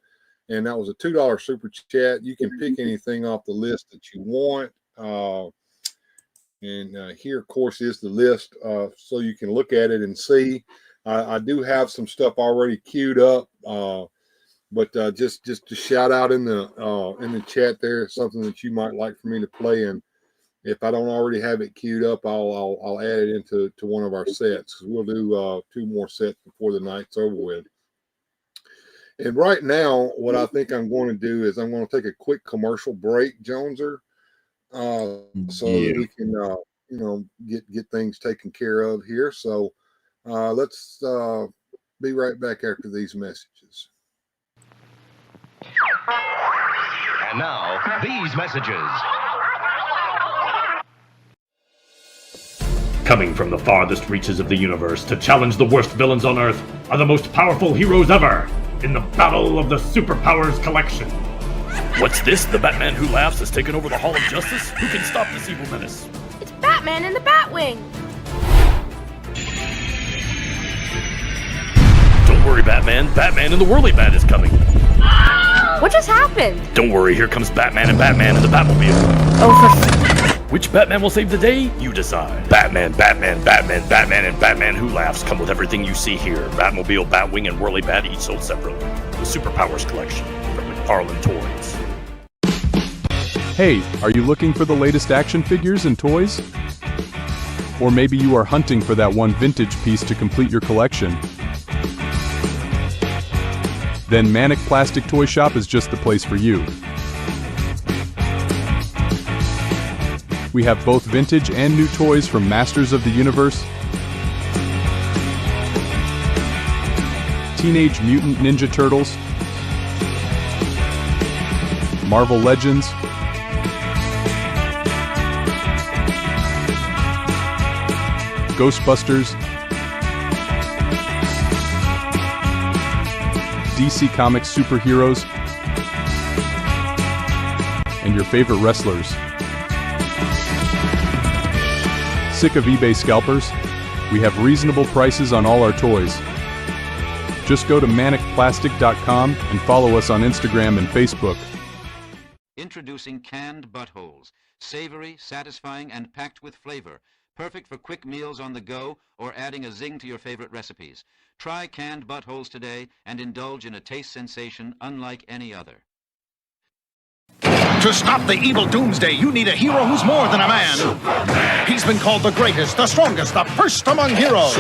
And that was a $2 super chat. You can pick anything off the list that you want. And here, of course, is the list so you can look at it and see. I do have some stuff already queued up. But just to shout out in the chat there, something that you might like for me to play, and if I don't already have it queued up, I'll add it into one of our sets, because we'll do 2 more sets before the night's over with. And right now, what I think I'm going to do is I'm going to take a quick commercial break, Joneser, so that we can get things taken care of here. So let's be right back after these messages. And now, these messages. Coming from the farthest reaches of the universe to challenge the worst villains on Earth are the most powerful heroes ever in the Battle of the Superpowers Collection. What's this? The Batman who laughs has taken over the Hall of Justice? Who can stop this evil menace? It's Batman in the Batwing! Don't worry, Batman. Batman in the Whirly Bat is coming. What just happened? Don't worry, here comes Batman in the Batmobile. Oh, Which Batman will save the day? You decide. Batman, Batman, Batman, Batman, and Batman Who Laughs come with everything you see here. Batmobile, Batwing, and Whirly Bat each sold separately. The Superpowers Collection from McFarlane Toys. Hey, are you looking for the latest action figures and toys? Or maybe you are hunting for that one vintage piece to complete your collection. Then Manic Plastic Toy Shop is just the place for you. We have both vintage and new toys from Masters of the Universe, Teenage Mutant Ninja Turtles, Marvel Legends, Ghostbusters, DC Comics superheroes, and your favorite wrestlers. Sick of eBay scalpers? We have reasonable prices on all our toys. Just go to manicplastic.com and follow us on Instagram and Facebook. Introducing canned buttholes. Savory, satisfying, and packed with flavor. Perfect for quick meals on the go or adding a zing to your favorite recipes. Try canned buttholes today and indulge in a taste sensation unlike any other. To stop the evil Doomsday, you need a hero who's more than a man. Superman. He's been called the greatest, the strongest, the first among heroes.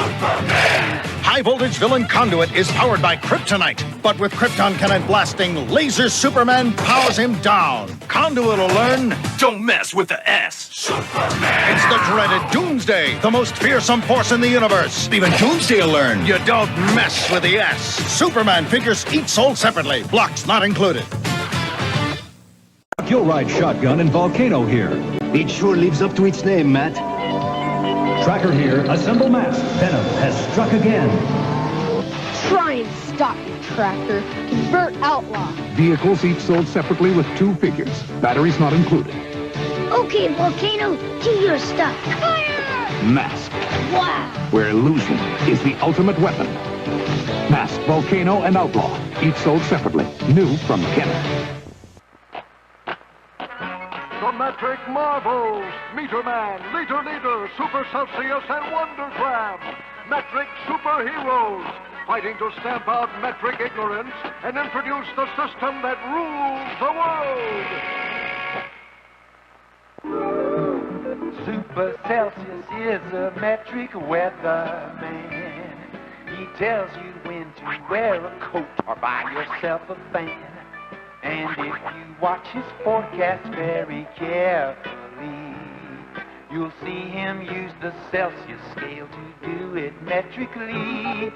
High-voltage villain Conduit is powered by kryptonite, but with krypton cannon blasting, Laser Superman powers him down. Conduit will learn, don't mess with the S. Superman. It's the dreaded Doomsday, the most fearsome force in the universe. Even Doomsday will learn, you don't mess with the S. Superman figures each sold separately, blocks not included. You'll ride shotgun and Volcano here. It sure lives up to its name, Matt. Tracker here. Assemble mask. Venom has struck again. Try and stop me, Tracker. Convert Outlaw. Vehicles each sold separately with 2 figures. Batteries not included. Okay, Volcano, do your stuff. Fire! Mask. Wow. Where illusion is the ultimate weapon. Mask, Volcano, and Outlaw. Each sold separately. New from Kenner. The Metric Marvels, Meter Man, Liter Leader, Super Celsius, and Wondergram. Metric Superheroes, fighting to stamp out metric ignorance and introduce the system that rules the world. Super Celsius is a metric weatherman. He tells you when to wear a coat or buy yourself a fan. And if you watch his forecast very carefully, you'll see him use the Celsius scale to do it metrically.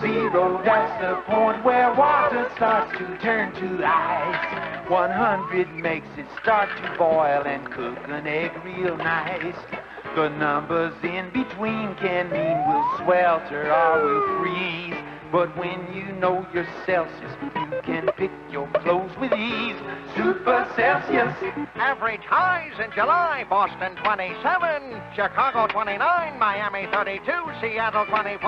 0, that's the point where water starts to turn to ice. 100 makes it start to boil and cook an egg real nice. The numbers in between can mean we'll swelter or we'll freeze. But when you know your Celsius, you can pick your clothes with ease. Super Celsius. Average highs in July, Boston 27, Chicago 29, Miami 32, Seattle 24.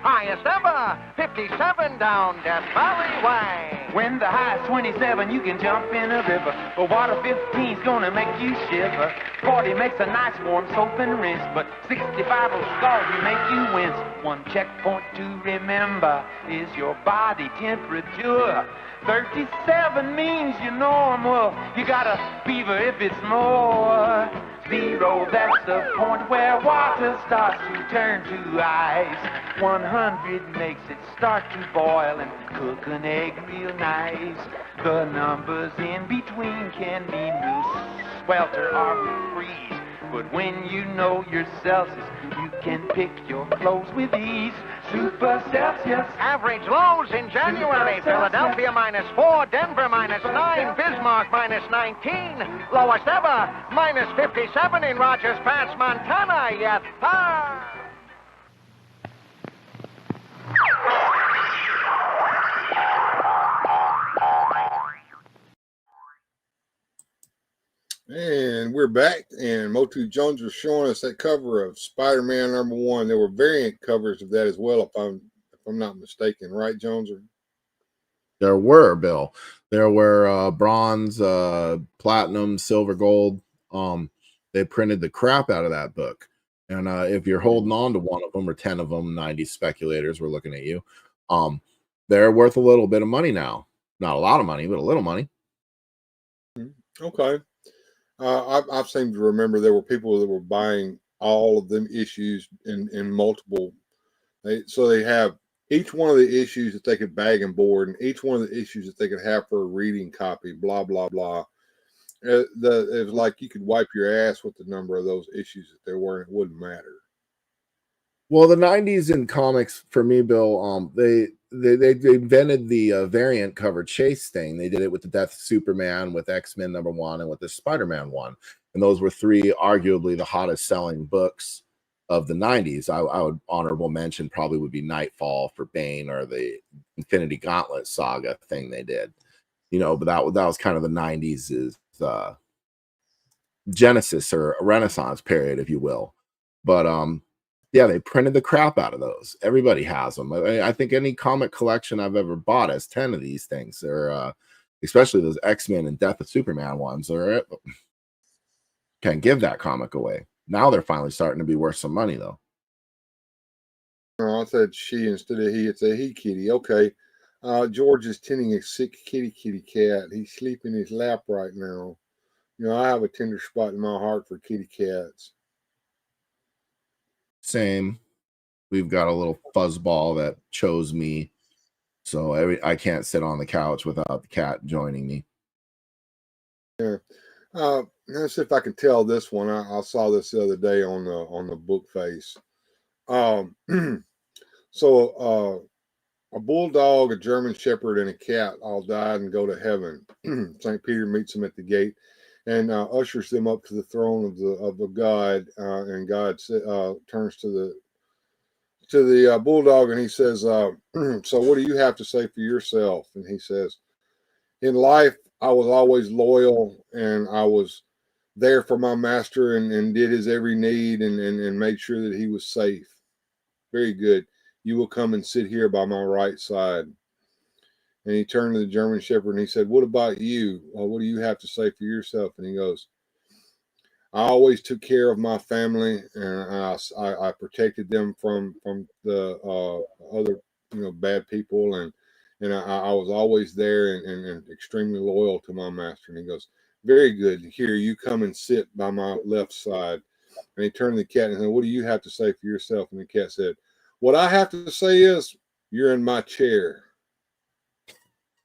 Highest ever, 57 down Death Valley way. When the high is 27, you can jump in a river. But water 15's gonna make you shiver. 40 makes a nice warm soap and rinse. But 65 will scald you, make you wince. One checkpoint to remember is your body temperature. 37 means you're normal. You got a fever if it's more. 0, that's the point where water starts to turn to ice. 100 makes it start to boil and cook an egg real nice. The numbers in between can mean we'll swelter or we'll freeze. But when you know your Celsius, you can pick your clothes with ease. Super Celsius. Average lows in January, Philadelphia -4, Denver -9, Bismarck -19. Lowest ever, -57 in Rogers Pass, Montana. Yet, And we're back, and Motu Jones was showing us that cover of Spider-Man #1. There were variant covers of that as well, if I'm not mistaken, right, Joneser? There were, Bill. There were bronze, platinum, silver, gold. They printed the crap out of that book. And if you're holding on to one of them or 10 of them, 90 speculators were looking at you. They're worth a little bit of money now. Not a lot of money, but a little money. Okay. I seem to remember there were people that were buying all of them issues in multiple. So they have each one of the issues that they could bag and board, and each one of the issues that they could have for a reading copy. Blah blah blah. It was like you could wipe your ass with the number of those issues that there were, and it wouldn't matter. Well, the 90s in comics for me, Bill, they invented the variant cover chase thing. They did it with the Death of Superman, with X-Men #1, and with the Spider-Man one. And those were 3 arguably the hottest selling books of the 90s. I would honorable mention probably would be Nightfall for Bane, or the Infinity Gauntlet saga thing they did. But that was kind of the 90s genesis or a renaissance period, if you will. But yeah, they printed the crap out of those. Everybody has them. I think any comic collection I've ever bought has 10 of these things. Or especially those X-Men and Death of Superman ones. Or can't give that comic away. Now they're finally starting to be worth some money, though. Oh, I said she instead of he. It's a he kitty. Okay. George is tending a sick kitty cat. He's sleeping in his lap right now. I have a tender spot in my heart for kitty cats. Same. We've got a little fuzzball that chose me, so I can't sit on the couch without the cat joining me. Yeah. Let's see if I can tell this one. I saw this the other day on the book face. So a bulldog, a German shepherd, and a cat all died and go to heaven. St. Peter meets them at the gate and ushers them up to the throne of the God, and God turns to the bulldog, and he says, so what do you have to say for yourself? And he says, in life, I was always loyal, and I was there for my master and did his every need and made sure that he was safe. Very good. You will come and sit here by my right side. And he turned to the German shepherd and he said, what about you? Well, what do you have to say for yourself? And he goes, I always took care of my family, and I protected them from the other bad people, and I was always there and extremely loyal to my master. And he goes, very good. Here, you come and sit by my left side. And he turned to the cat and said, "What do you have to say for yourself?" And the cat said, "What I have to say is, you're in my chair."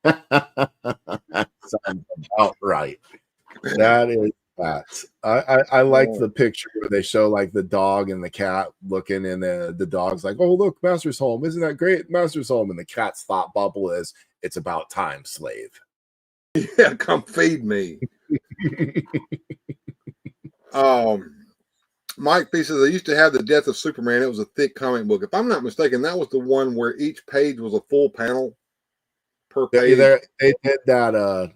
That sounds about right. That is that. I like the picture where they show like the dog and the cat looking, and the dog's like, "Oh, look, Master's home. Isn't that great? Master's home." And the cat's thought bubble is, "It's about time, slave." Yeah, come feed me. Mike P says, "I used to have the Death of Superman. It was a thick comic book. If I'm not mistaken, that was the one where each page was a full panel per page." They did that.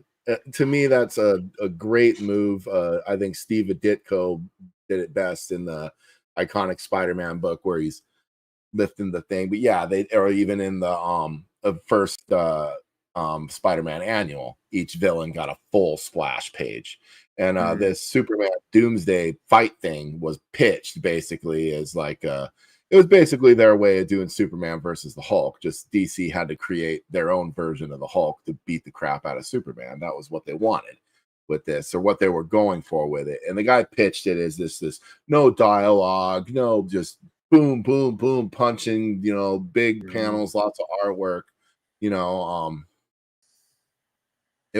To me, that's a great move. I think Steve Ditko did it best in the iconic Spider-Man book where he's lifting the thing. But yeah, or even in the first Spider-Man annual, each villain got a full splash page. And this Superman Doomsday fight thing was pitched basically as like it was basically their way of doing Superman versus the Hulk. Just DC had to create their own version of the Hulk to beat the crap out of Superman. That was what they wanted with this, or what they were going for with it. And the guy pitched it as this no dialogue, no, just boom, boom, boom, punching, big panels, lots of artwork, it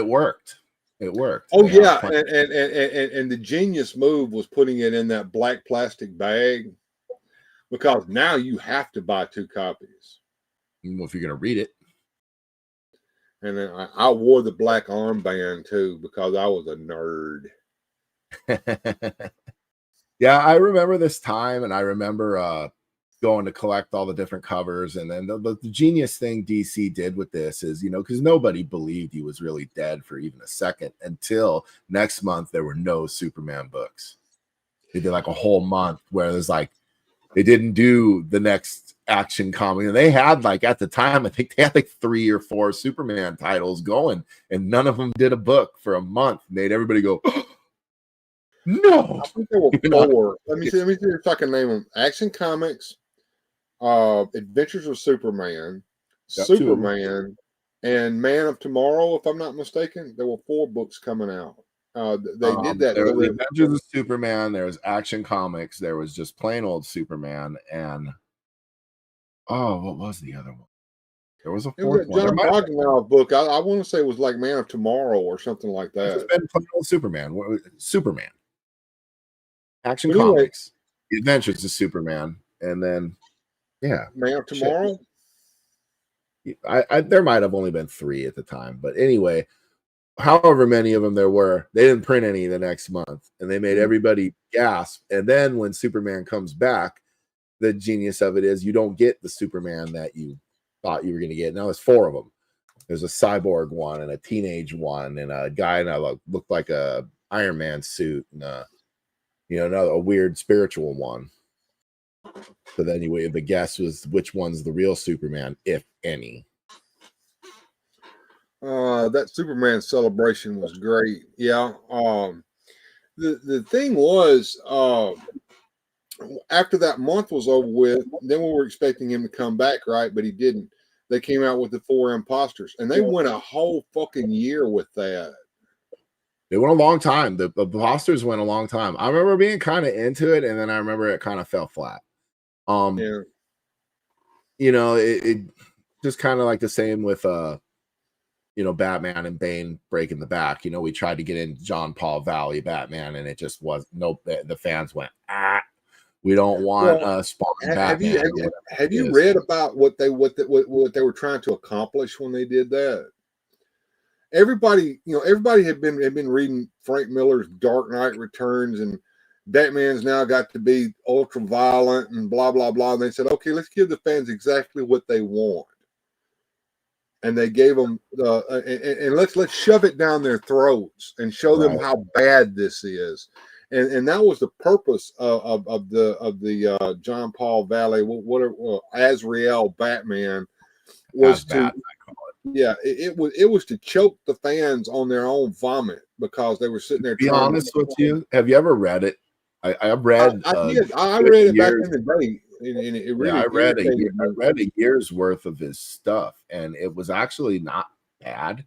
worked. It worked. Oh yeah, and the genius move was putting it in that black plastic bag, because now you have to buy 2 copies. Well, if you're going to read it. And then I wore the black armband too because I was a nerd. Yeah, I remember this time, and I remember going to collect all the different covers. And then the genius thing DC did with this is, because nobody believed he was really dead for even a second until next month there were no Superman books. They did like a whole month where there's like, they didn't do the next Action Comic, and they had like at the time I think they had like 3 or 4 Superman titles going, and none of them did a book for a month. Made everybody go, no. I think there were 4. Let me see if I can name them. Action Comics, Adventures of Superman, Superman, and Man of Tomorrow. If I'm not mistaken, there were 4 books coming out. They did that. There was the Adventures of Superman. There was Action Comics. There was just plain old Superman, and what was the other one? There was a 4th one. John Bogdanove book. I want to say it was like Man of Tomorrow or something like that. It's been plain old Superman. Action Comics, The Adventures of Superman, and then Man of Tomorrow. There might have only been 3 at the time, but anyway. However many of them there were, they didn't print any the next month, and they made everybody gasp. And then when Superman comes back, the genius of it is you don't get the Superman that you thought you were going to get. Now there's 4 of them. There's a cyborg one, and a teenage one, and a guy in a looked like a Iron Man suit, and a weird spiritual one. So then the guess was which one's the real Superman, if any. That Superman celebration was great. Yeah. The thing was, after that month was over with, then we were expecting him to come back, right? But he didn't. They came out with the 4 imposters, and they went a whole fucking year with that. They went a long time. The imposters went a long time. I remember being kind of into it, and then I remember it kind of fell flat. It just kind of like the same with Batman and Bane breaking the back. We tried to get into John Paul Valley Batman, and it just was nope. The fans went, we don't want Spawn Batman. Have you read about what they were trying to accomplish when they did that? Everybody had been reading Frank Miller's Dark Knight Returns, and Batman's now got to be ultra violent and blah blah blah. And they said, okay, let's give the fans exactly what they want. And they gave them and let's shove it down their throats and show them how bad this is, and that was the purpose of the John Paul Valley, Azrael Batman was to it was to choke the fans on their own vomit because they were sitting there. To be honest with you, have you ever read it? I read. I read it back in the day. And it really I read a year's worth of his stuff, and it was actually not bad.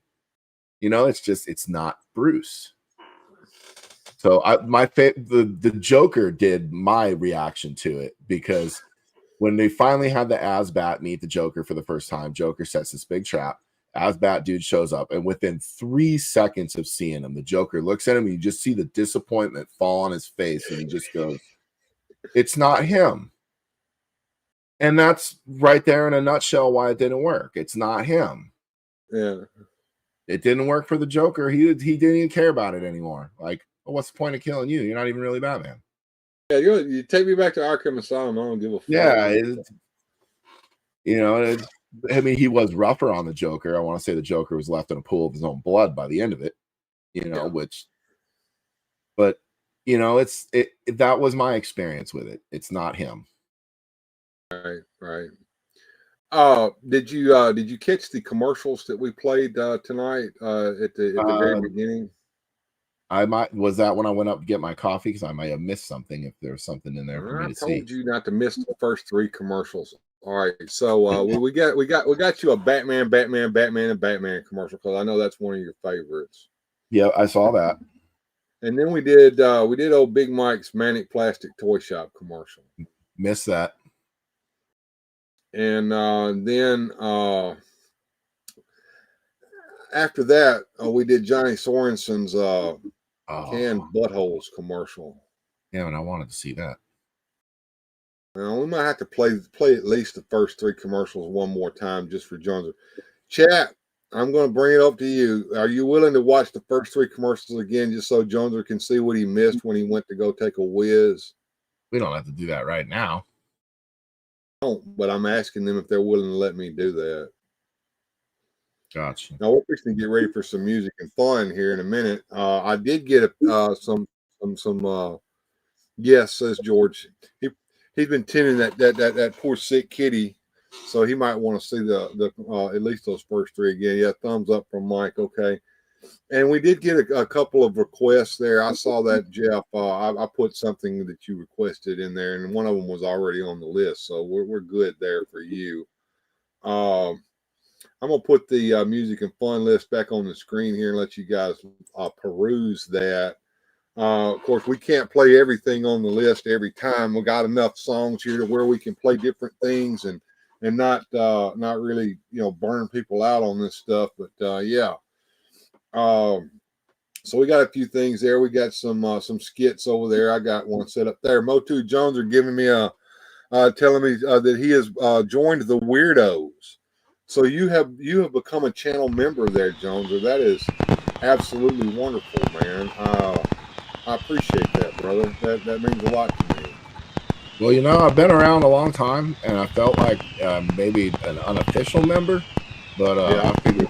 It's not Bruce. So the Joker did my reaction to it, because when they finally had the Asbat meet the Joker for the first time, Joker sets this big trap. Asbat dude shows up, and within 3 seconds of seeing him, the Joker looks at him, and you just see the disappointment fall on his face, and he just goes, "It's not him." And that's right there in a nutshell why it didn't work. It's not him. Yeah. It didn't work for the Joker. He didn't even care about it anymore. Like, well, what's the point of killing you? You're not even really Batman. Yeah, you take me back to Arkham Asylum. I don't give a fuck. Yeah, I mean, he was rougher on the Joker. I want to say the Joker was left in a pool of his own blood by the end of it. But that was my experience with it. It's not him. Right. Did you catch the commercials that we played tonight at the very beginning? Was that when I went up to get my coffee? Because I might have missed something if there was something in there for me to see. I told you not to miss the first 3 commercials. All right, so we got you a Batman, and Batman commercial, because I know that's one of your favorites. Yeah, I saw that. And then we did old Big Mike's Manic Plastic Toy Shop commercial. Missed that. And then after that, we did Johnny Sorensen's canned buttholes commercial. Yeah, and I wanted to see that. Now we might have to play at least the first 3 commercials one more time just for Jonezer. Chat, I'm going to bring it up to you. Are you willing to watch the first 3 commercials again, just so Jonezer can see what he missed when he went to go take a whiz? We don't have to do that right now. But I'm asking them if they're willing to let me do that. Gotcha. Now we're fixing to get ready for some music and fun here in a minute. I did get some yes, says George. He's been tending that poor sick kitty, so he might want to see the at least those first 3 again. Yeah, thumbs up from Mike. Okay. And we did get a couple of requests there. I saw that, Jeff. I put something that you requested in there, and one of them was already on the list, so we're good there for you. I'm gonna put the music and fun list back on the screen here and let you guys peruse that. Of course, we can't play everything on the list every time. We got enough songs here to where we can play different things and not really burn people out on this stuff. But yeah. So we got a few things there. We got some skits over there. I got one set up there. Motu Jones are giving me telling me that he has joined the Weird-Ohs. So you have become a channel member there, Jones. That is absolutely wonderful, man. I appreciate that, brother. That means a lot to me. Well, I've been around a long time, and I felt like maybe an unofficial member, but I figured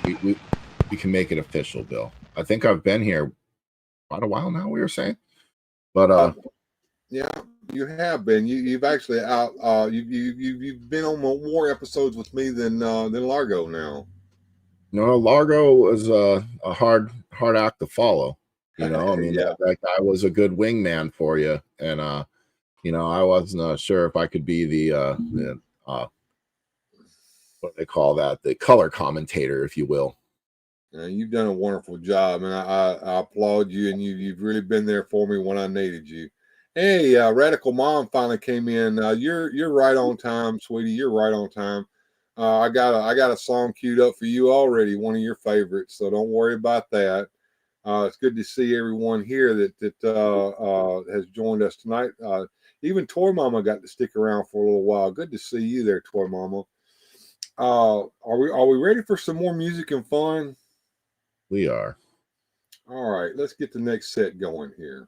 we can make it official, Bill. I think I've been here quite a while now, we were saying. But yeah, you have been. You've actually you've been on more episodes with me than Largo now. Largo was a hard act to follow. I mean, Yeah. that guy was a good wingman for you, and I wasn't sure if I could be the what do they call that, the color commentator, if you will. You've done a wonderful job, and I applaud you. And you've really been there for me when I needed you. Hey, Radical Mom finally came in. You're right on time, sweetie. You're right on time. I got a song queued up for you already, one of your favorites. So don't worry about that. It's good to see everyone here that has joined us tonight. Even Toy Mama got to stick around for a little while. Good to see you there, Toy Mama. Are we ready for some more music and fun? We are. All right, let's get the next set going here.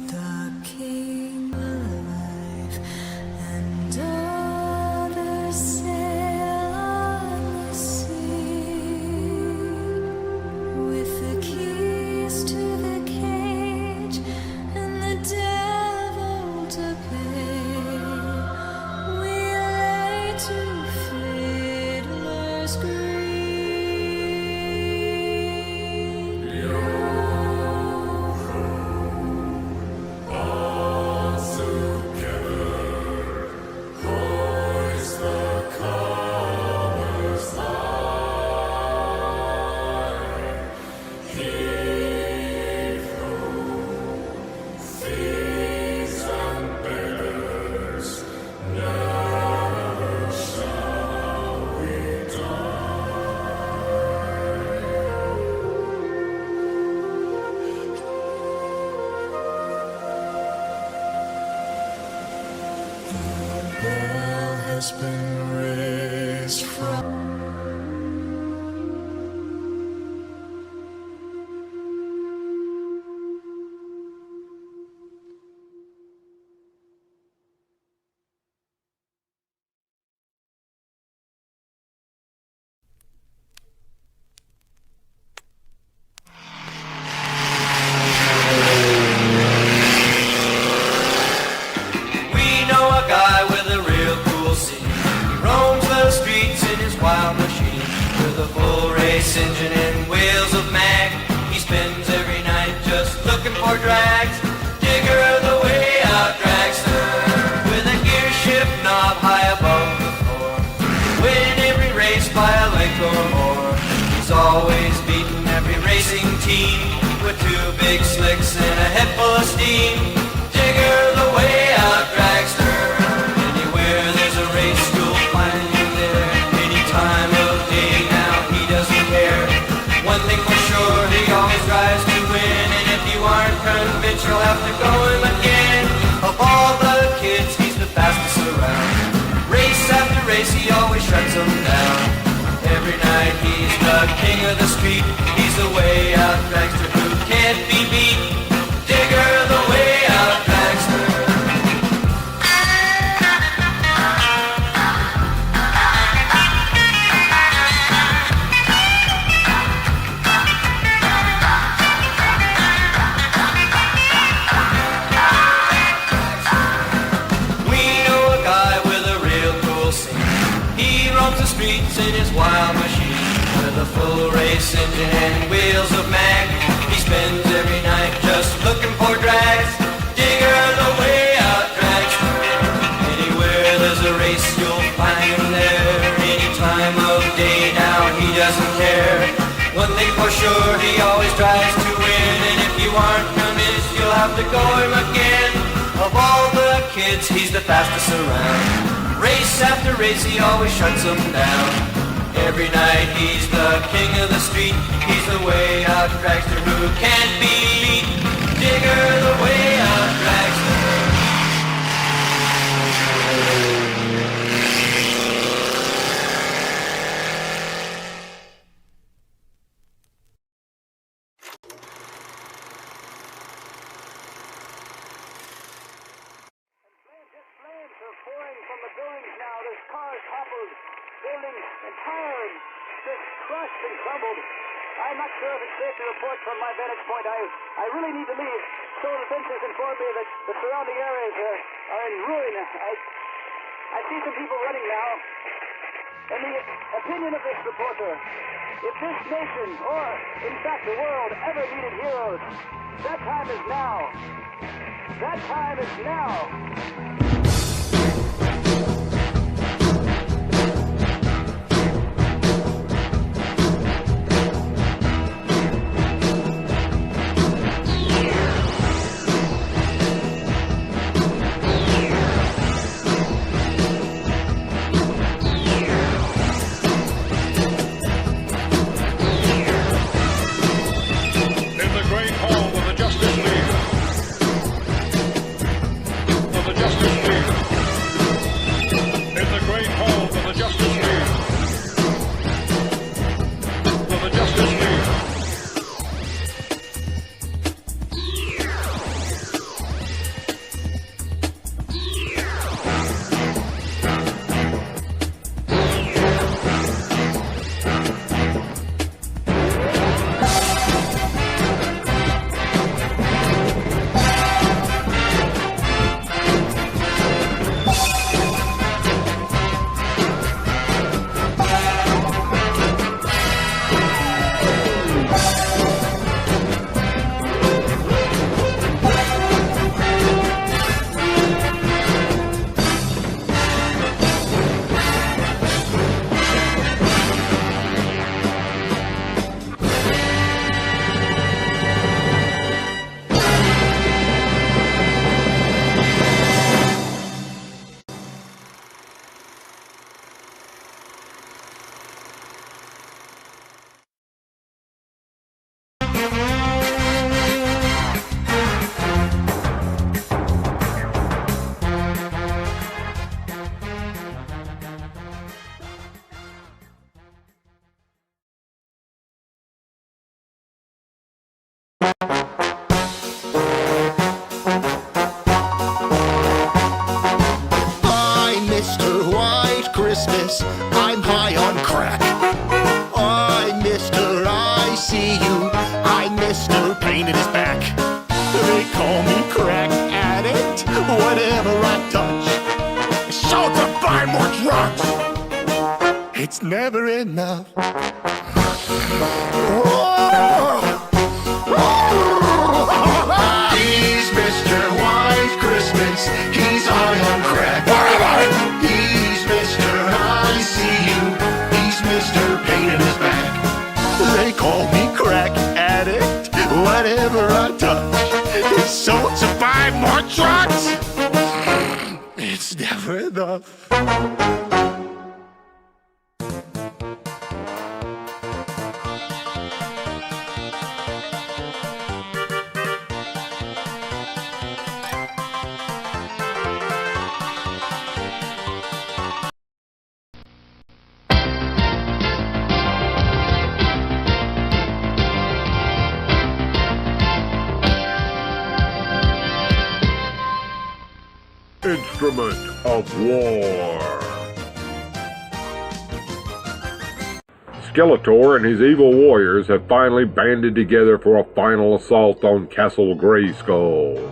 The king alive and others sail on the sea with the keys to the cage and the devil With a full race engine and wheels of mag, he spends every night just looking for drags. Digger the way out dragster, with a gear shift knob high above the floor. Win every race by a length or more. He's always beaten every racing team with two big slicks and a head full of steam. Digger the way out dragster, anywhere there's a race you'll find him there. Any time of day now he doesn't care. One thing for sure, he always tries to win, and if you aren't convinced you'll have to go him again. Of all the kids he's the fastest around. Race after race he always shuts them down. Every night he's the king of the street. He's the way out dragster who can't be beat. Digger the way out dragster. We know a guy with a real cool scene. He roams the streets in his wild machine with a full race engine and wheels of mag. He spends every night just looking for drags. Digger the way out dragster, anywhere there's a race you'll find him there. Any time of day now he doesn't care. One thing for sure, he always tries to win, and if you aren't convinced you'll have to go him again. Of all the kids he's the fastest around. Race after race he always shuts them down. Every night he's the king of the street. He's the way out dragster who can't be beat. Digger the way out dragster. I'm not sure if it's safe to report from my vantage point. I really need to leave. So the fences informed me that the surrounding areas are in ruin. I see some people running now. In the opinion of this reporter, if this nation, or in fact the world, ever needed heroes, that time is now. That time is now. I'm Mr. White Christmas. I'm high on crack. I'm Mr. I see you. I'm Mr. Pain in his back. They call me crack addict. Whatever I touch, so to buy more drugs. It's never enough. enough. He's Mr. White Christmas. He's high on crack. He's Mr. I see you. He's Mr. Pain in his back. They call me crack addict. Whatever I touch is sold to buy more trucks. It's never enough. Instrument of war. Skeletor and his evil warriors have finally banded together for a final assault on Castle Grayskull.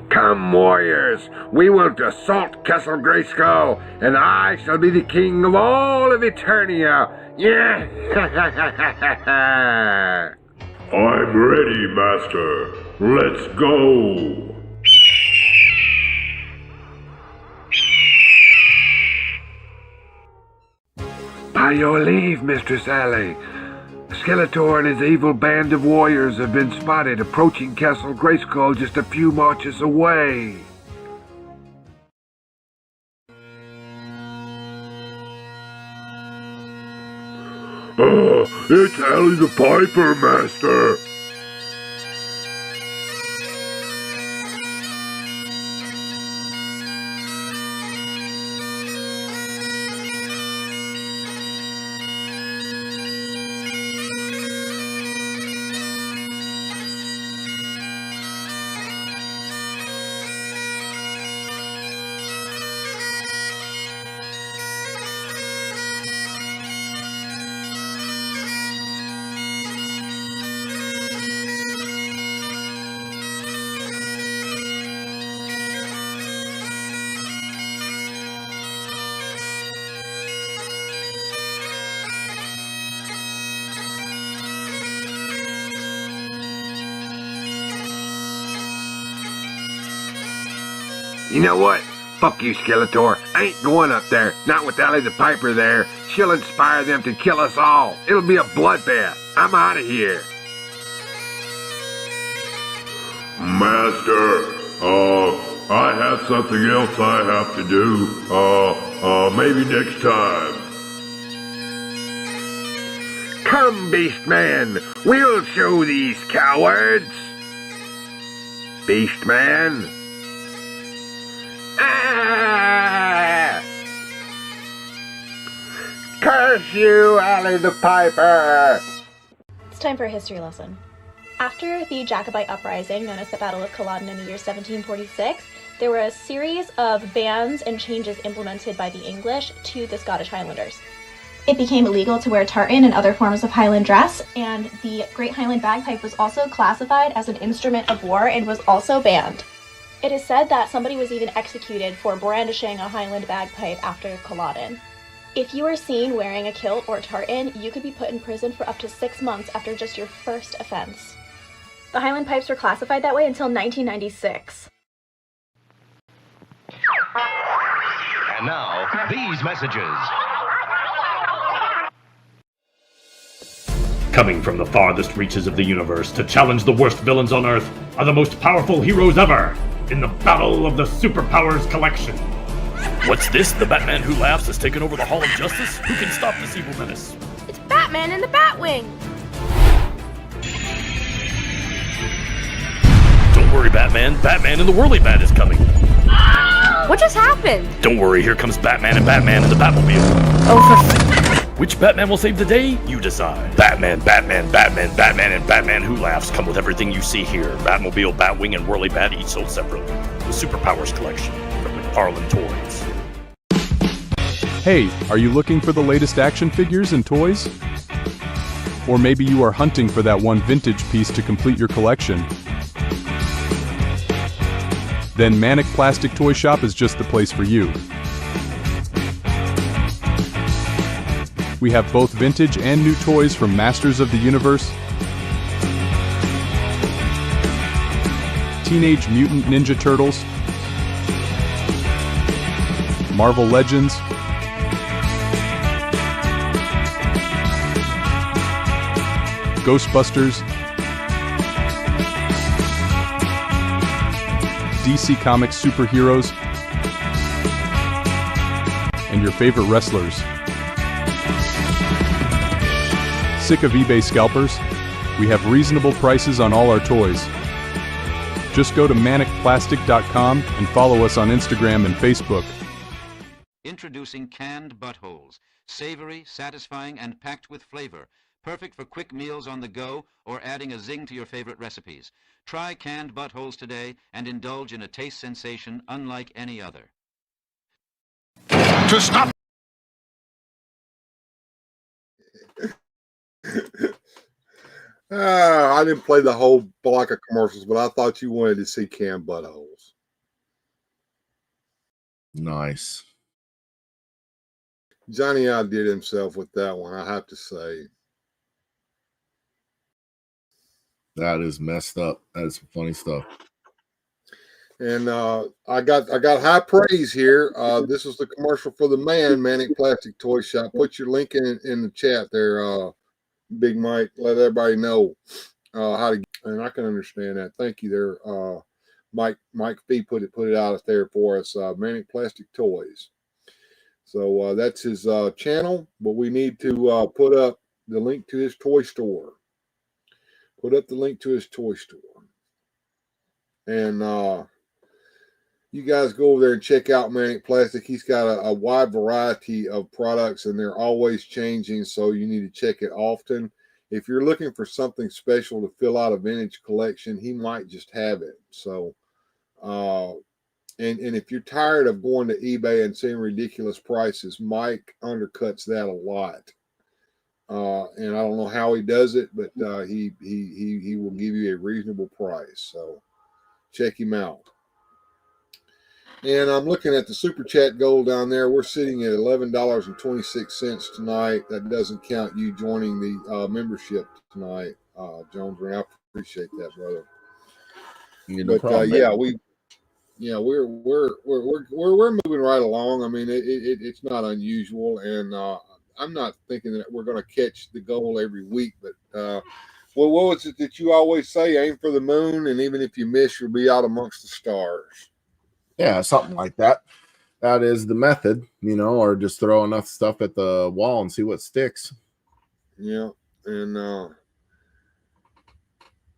Come, warriors, we will assault Castle Grayskull, and I shall be the king of all of Eternia. Yeah! I'm ready, Master. Let's go. By your leave, Mistress Alley. Skeletor and his evil band of warriors have been spotted approaching Castle Grayskull just a few marches away. It's Alley the Piper, Master. You know what? Fuck you, Skeletor. I ain't going up there. Not with Alley the Piper there. She'll inspire them to kill us all. It'll be a bloodbath. I'm out of here. Master, I have something else I have to do. Maybe next time. Come, Beastman. We'll show these cowards. Beastman. Ah! Curse you, Alley the Piper! It's time for a history lesson. After the Jacobite uprising, known as the Battle of Culloden in the year 1746, there were a series of bans and changes implemented by the English to the Scottish Highlanders. It became illegal to wear tartan and other forms of Highland dress, and the Great Highland Bagpipe was also classified as an instrument of war and was also banned. It is said that somebody was even executed for brandishing a Highland bagpipe after Culloden. If you were seen wearing a kilt or tartan, you could be put in prison for up to 6 months after just your first offense. The Highland pipes were classified that way until 1996. And now, these messages. Coming from the farthest reaches of the universe to challenge the worst villains on Earth are the most powerful heroes ever in the Battle of the Superpowers Collection. What's this? The Batman who laughs has taken over the Hall of Justice? Who can stop this evil menace? It's Batman in the Batwing! Don't worry, Batman. Batman and the Whirly Bat is coming. What just happened? Don't worry, here comes Batman and the Batmobile. Oh, Which Batman will save the day? You decide. Batman, and Batman Who Laughs come with everything you see here. Batmobile, Batwing, and Whirly Bat each sold separately. The Superpowers Collection from McFarlane Toys. Hey, are you looking for the latest action figures and toys? Or maybe you are hunting for that one vintage piece to complete your collection. Then Manic Plastic Toy Shop is just the place for you. We have both vintage and new toys from Masters of the Universe, Teenage Mutant Ninja Turtles, Marvel Legends, Ghostbusters, DC Comics superheroes, and your favorite wrestlers. Sick of eBay scalpers? We have reasonable prices on all our toys. Just go to manicplastic.com and follow us on Instagram and Facebook. Introducing canned buttholes. Savory, satisfying, and packed with flavor. Perfect for quick meals on the go or adding a zing to your favorite recipes. Try canned buttholes today and indulge in a taste sensation unlike any other. To stop. I didn't play the whole block of commercials, but I thought you wanted to see canned buttholes. Nice. Johnny outdid himself with that one, I have to say. That is messed up. That is some funny stuff. And I got high praise here. This is the commercial for the Manic Plastic Toy Shop. Put your link in the chat there, Big Mike. Let everybody know how to. And I can understand that. Thank you there, Mike Fee put it out there for us. Manic Plastic Toys. So that's his channel, but we need to put up the link to his toy store. Put up the link to his toy store. And you guys go over there and check out Manic Plastic. He's got a wide variety of products, and they're always changing, so you need to check it often. If you're looking for something special to fill out a vintage collection, he might just have it. So, and if you're tired of going to eBay and seeing ridiculous prices, Mike undercuts that a lot. And I don't know how he does it, but he will give you a reasonable price. So check him out. And I'm looking at the Super Chat goal down there. We're sitting at $11.26 tonight. That doesn't count you joining the membership tonight, Jonezer. I appreciate that, brother. No problem, we're moving right along. I mean, it's not unusual, and I'm not thinking that we're going to catch the goal every week. But what was it that you always say? Aim for the moon, and even if you miss, you'll be out amongst the stars. Yeah, something like that. That is the method, or just throw enough stuff at the wall and see what sticks. Yeah, and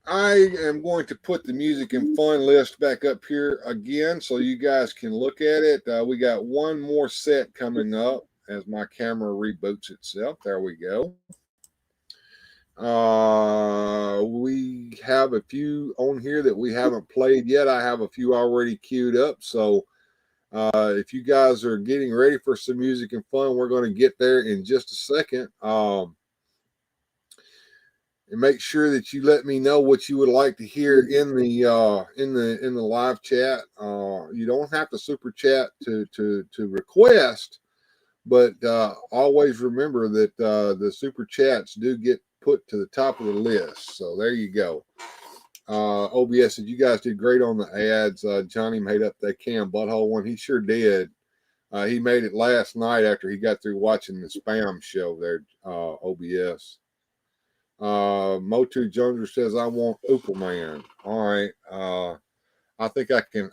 I am going to put the music and fun list back up here again so you guys can look at it. We got one more set coming up as my camera reboots itself. There we go. We have a few on here that we haven't played yet. I have a few already queued up. So if you guys are getting ready for some music and fun, we're going to get there in just a second. And make sure that you let me know what you would like to hear in the live chat. You don't have to super chat to request, but always remember that the super chats do get put to the top of the list. So there you go. OBS said you guys did great on the ads. Johnny made up that cam butthole one. He sure did. He made it last night after he got through watching the spam show there. OBS. Motu Jonezer says I want Superman. All right. I think I can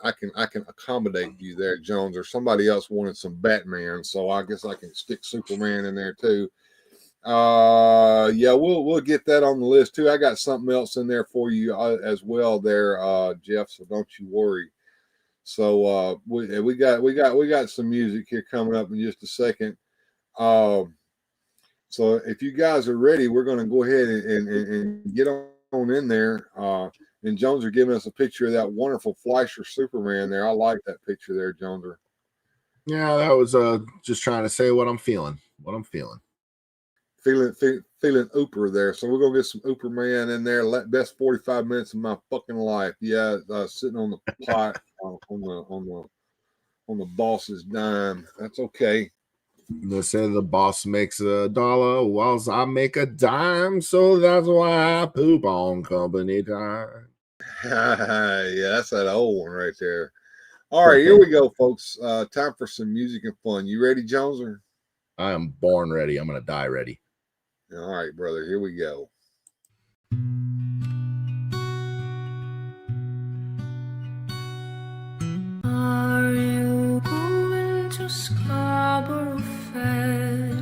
accommodate you there, Jones. Or somebody else wanted some Batman, so I guess I can stick Superman in there too. Yeah, we'll get that on the list too. I got something else in there for you as well there, Jeff. So don't you worry. So we got some music here coming up in just a second. So if you guys are ready, we're going to go ahead and get on in there. And Jones are giving us a picture of that wonderful Fleischer Superman there. I like that picture there, Joneser. Yeah, that was just trying to say what I'm feeling. Feeling Ooper there. So we're gonna get some Ooper Man in there. Best 45 minutes of my fucking life. Yeah, sitting on the pot on the boss's dime. That's okay. They say the boss makes $1 whilst I make a dime, so that's why I poop on company time. Yeah, that's that old one right there. All right, here we go, folks. Time for some music and fun. You ready, Joneser? I am born ready. I'm going to die ready. All right, brother. Here we go. Are you going to Scarborough Fair?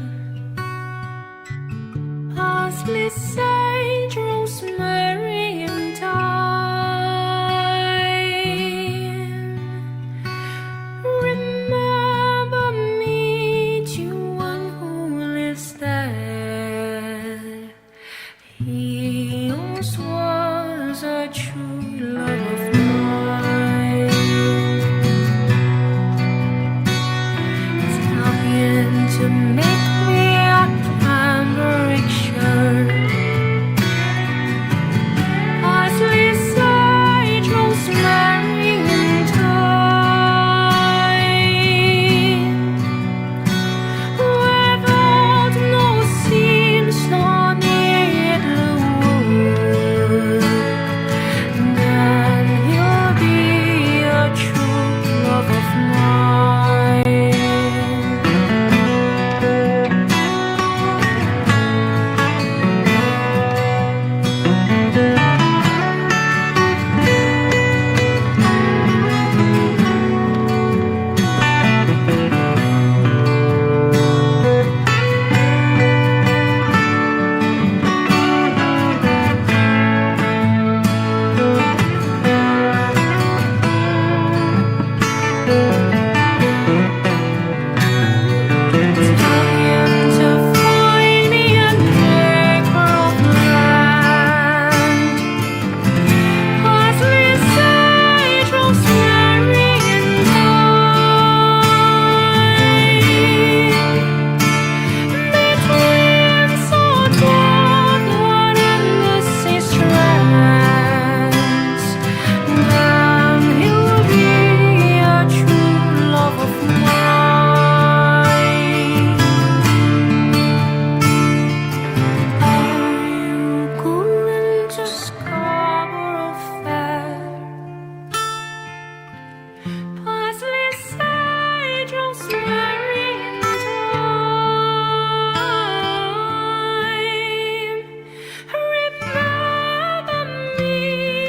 Parsley, sage, rosemary, and thyme. Remember me to one who lives there. He once was a true love of mine. Trying to make me a cambric shirt. Parsley, sage, rosemary, and thyme. Without no seams nor needlework, then you'll be a true love of mine. Time to find me an acre of land. Parsley, sage, rosemary, and thyme. Between so gathered in the sea strands, then he'll be a true love of mine. Are you going to Scarborough Fair? Parsley, sage, rosemary, and thyme. Remember me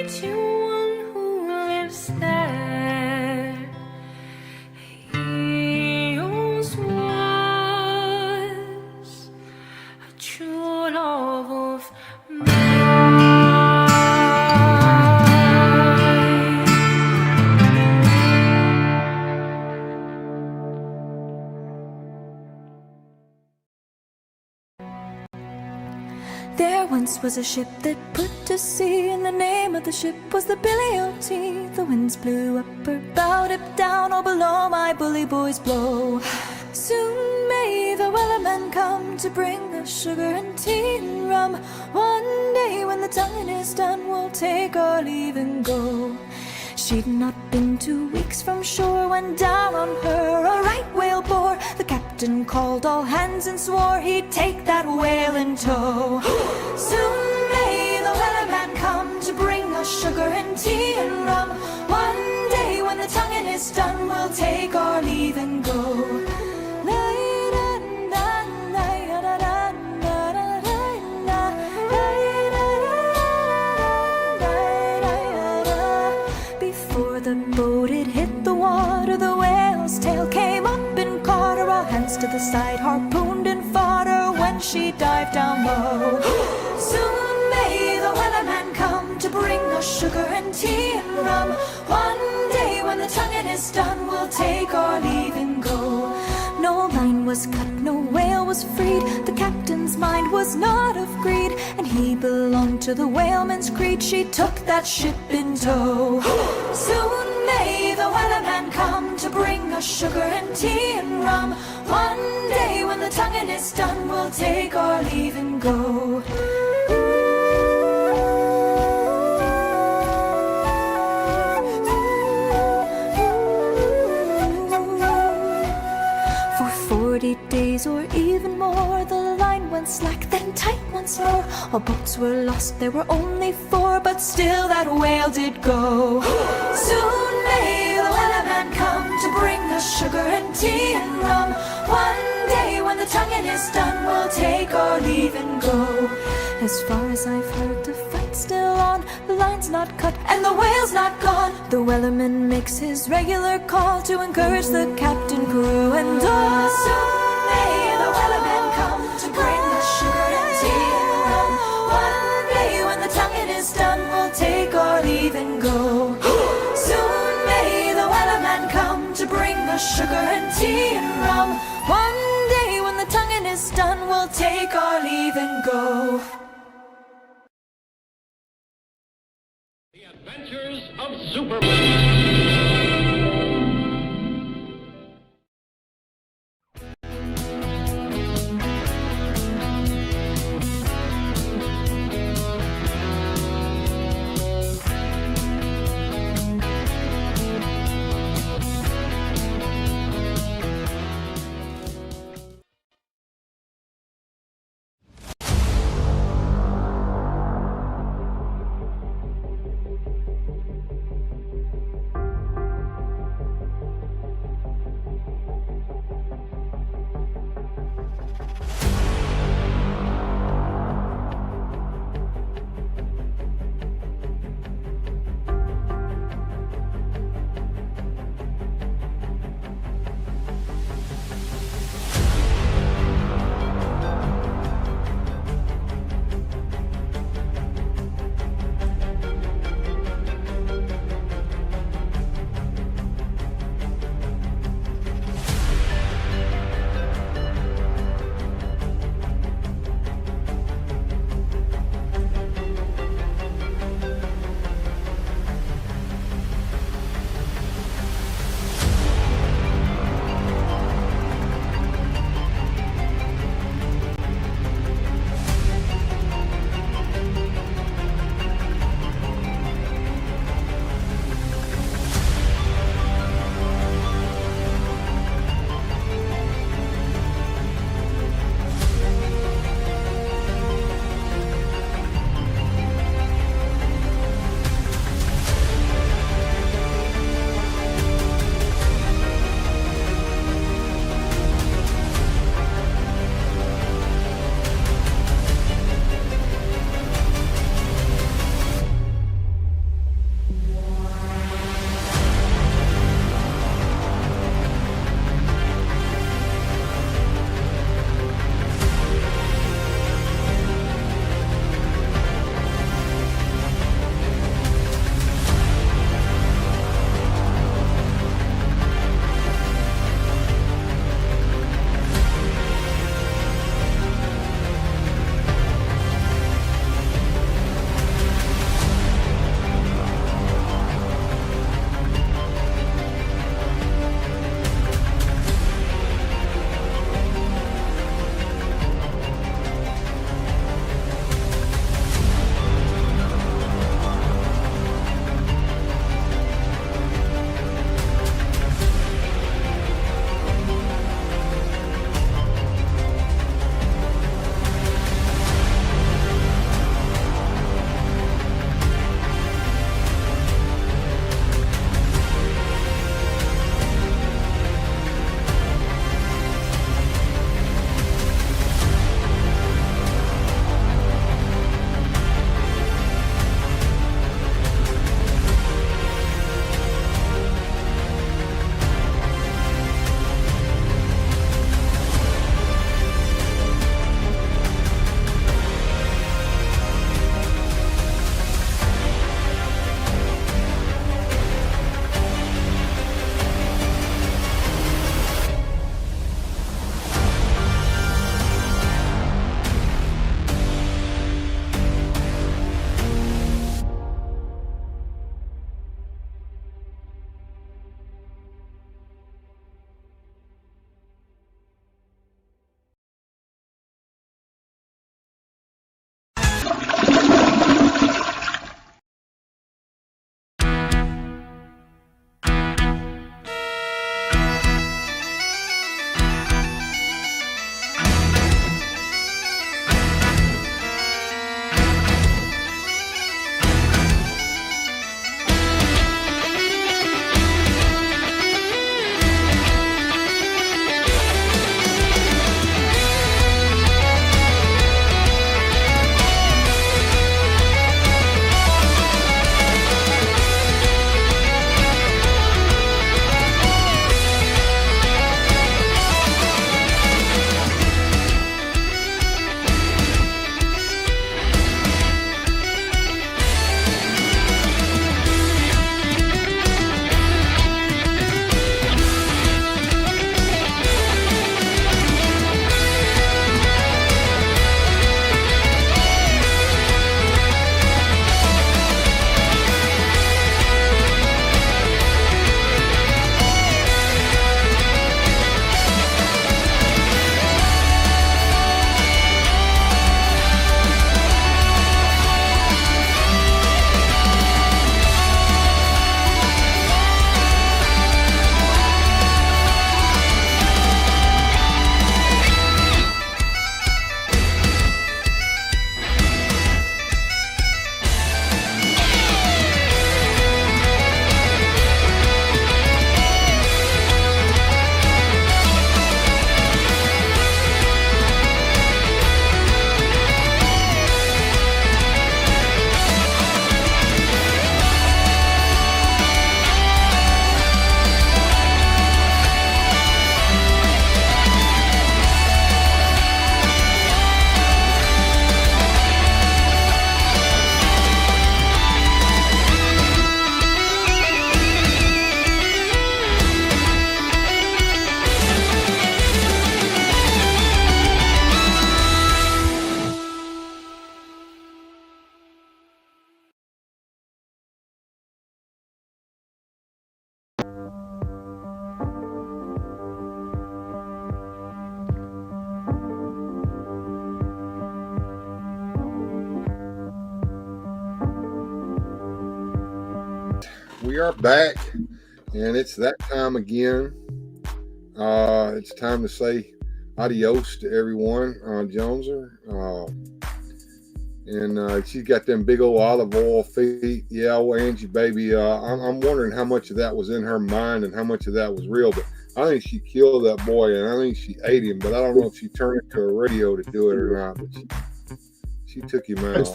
to one who lives there. He once was a true love of mine. There once was a ship that put to sea, and the name of the ship was the Billy O.T. The winds blew up her bow, dipped down, all below my bully boys blow. Soon may the wellerman come to bring us sugar and tea and rum. One day when the tonguing is done, we'll take our leave and go. She'd not been 2 weeks from shore when down on her a right whale bore. The captain called all hands and swore he'd take that whale in tow. Soon may the wellerman come to bring us sugar and tea and rum. One day when the tonguing is done, we'll take our leave and go. Before the boat had hit the water, the whale's tail came up and caught her. All hands to the side, harpooned and fought her when she dived down low. Soon may the wellerman come to bring us sugar and tea and rum. One day when the tonguing is done, we'll take our leave and go. No line was cut, no whale was freed. The captain's mind was not of greed, and he belonged to the whaleman's creed. She took that ship in tow. Soon may the wellerman come to bring us sugar and tea and rum. One day when the tonguing is done, we'll take our leave and go. For 40 days days or even more. The line went slack, then tight once more. All boats were lost, there were only 4, but still that whale did go. Soon may the wellerman come to bring us sugar and tea and rum. One day when the tonguing is done, we'll take our leave and go. As far as I've heard, the fight's still on, the line's not cut and the whale's not gone. The wellerman makes his regular call to encourage the captain, crew, and all. Soon may the wellerman come to bring us sugar and tea and rum. One day when the tonguing is done, we'll take our leave and go. Soon may the wellerman come to bring us sugar and tea and rum. One day when the tonguing is done, we'll take our leave and go. Adventures of Superman. we are back, and it's that time again. It's time to say adios to everyone, Jonezer. And she's got them big old olive oil feet. Yeah, well, Angie, baby, I'm wondering how much of that was in her mind and how much of that was real. But I think she killed that boy, and I think she ate him. But I don't know if she turned it to a radio to do it or not. But she took him out.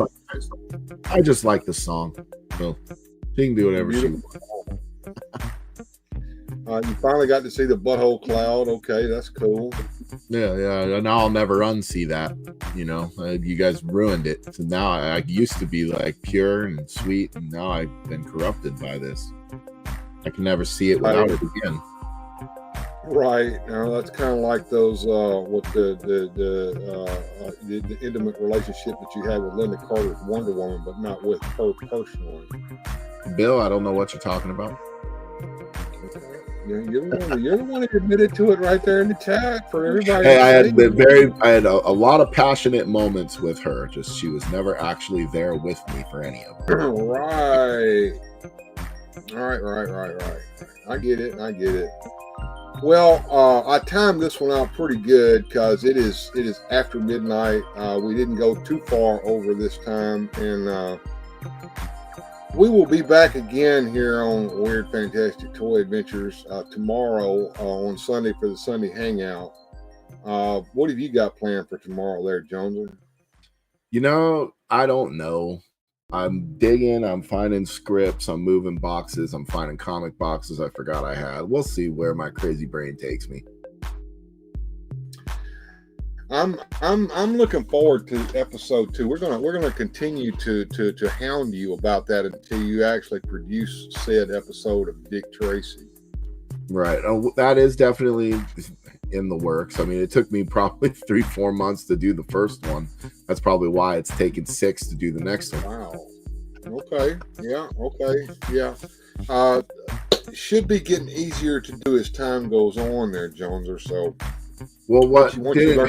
I just like the song. So she can do whatever she wants. You finally got to see the butthole cloud. Okay, that's cool. Yeah. Now I'll never unsee that. You know, you guys ruined it. So now I used to be like pure and sweet, and now I've been corrupted by this. I can never see it without it again. Right. Now that's kind of like those with the intimate relationship that you had with Linda Carter's Wonder Woman, but not with her personally. Bill, I don't know what you're talking about. You're the one who admitted to it right there in the chat for everybody. Hey, I had a lot of passionate moments with her. Just she was never actually there with me for any of them. Right. I get it. Well, I timed this one out pretty good because it is after midnight. We didn't go too far over this time, and we will be back again here on Weird Fantastic Toy Adventures tomorrow on Sunday for the Sunday Hangout. What have you got planned for tomorrow there, Jonezer? You know, I don't know. I'm digging, I'm finding scripts, I'm moving boxes, I'm finding comic boxes I forgot I had. We'll see where my crazy brain takes me. I'm looking forward to episode 2. We're gonna continue to hound you about that until you actually produce said episode of Dick Tracy. Right. Oh, that is definitely in the works. I mean, it took me probably 3-4 months to do the first one. That's probably why it's taken 6 to do the next one. Wow. Okay. Yeah. Should be getting easier to do as time goes on there, Jonezer. So well, what didn't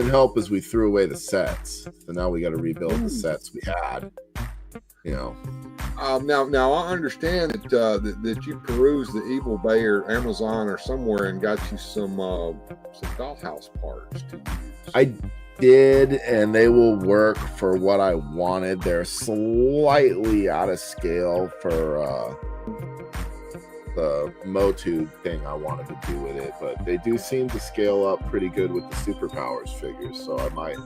help is we threw away the sets. So now we got to rebuild the sets we had. You know. Now I understand that you perused the Evil Bay or Amazon or somewhere and got you some dollhouse parts to use. I did, and they will work for what I wanted. They're slightly out of scale for the Motu thing I wanted to do with it, but they do seem to scale up pretty good with the Superpowers figures, so I might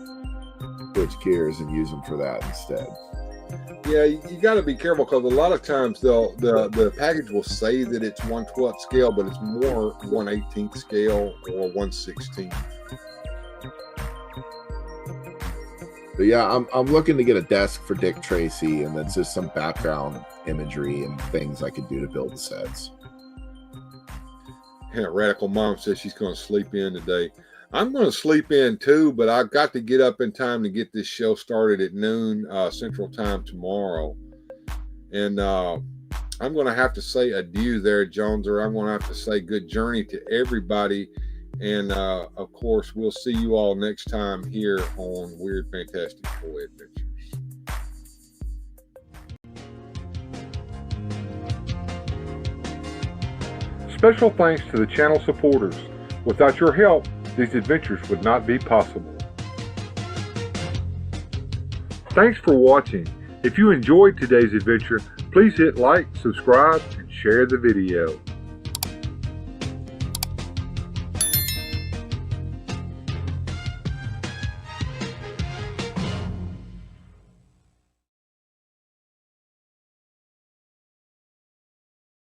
switch gears and use them for that instead. Yeah, you got to be careful because a lot of times the package will say that it's 1/12 scale, but it's more 1/18 scale or 1/16. But yeah, I'm looking to get a desk for Dick Tracy, and then just some background imagery and things I could do to build the sets. Yeah, Radical Mom says she's going to sleep in today. I'm going to sleep in too, but I've got to get up in time to get this show started at noon Central Time tomorrow. And I'm going to have to say adieu there, Jonezer. I'm going to have to say good journey to everybody. And, of course, we'll see you all next time here on Weird Fantastic Toy Adventures. Special thanks to the channel supporters. Without your help, these adventures would not be possible. Thanks for watching. If you enjoyed today's adventure, please hit like, subscribe, and share the video.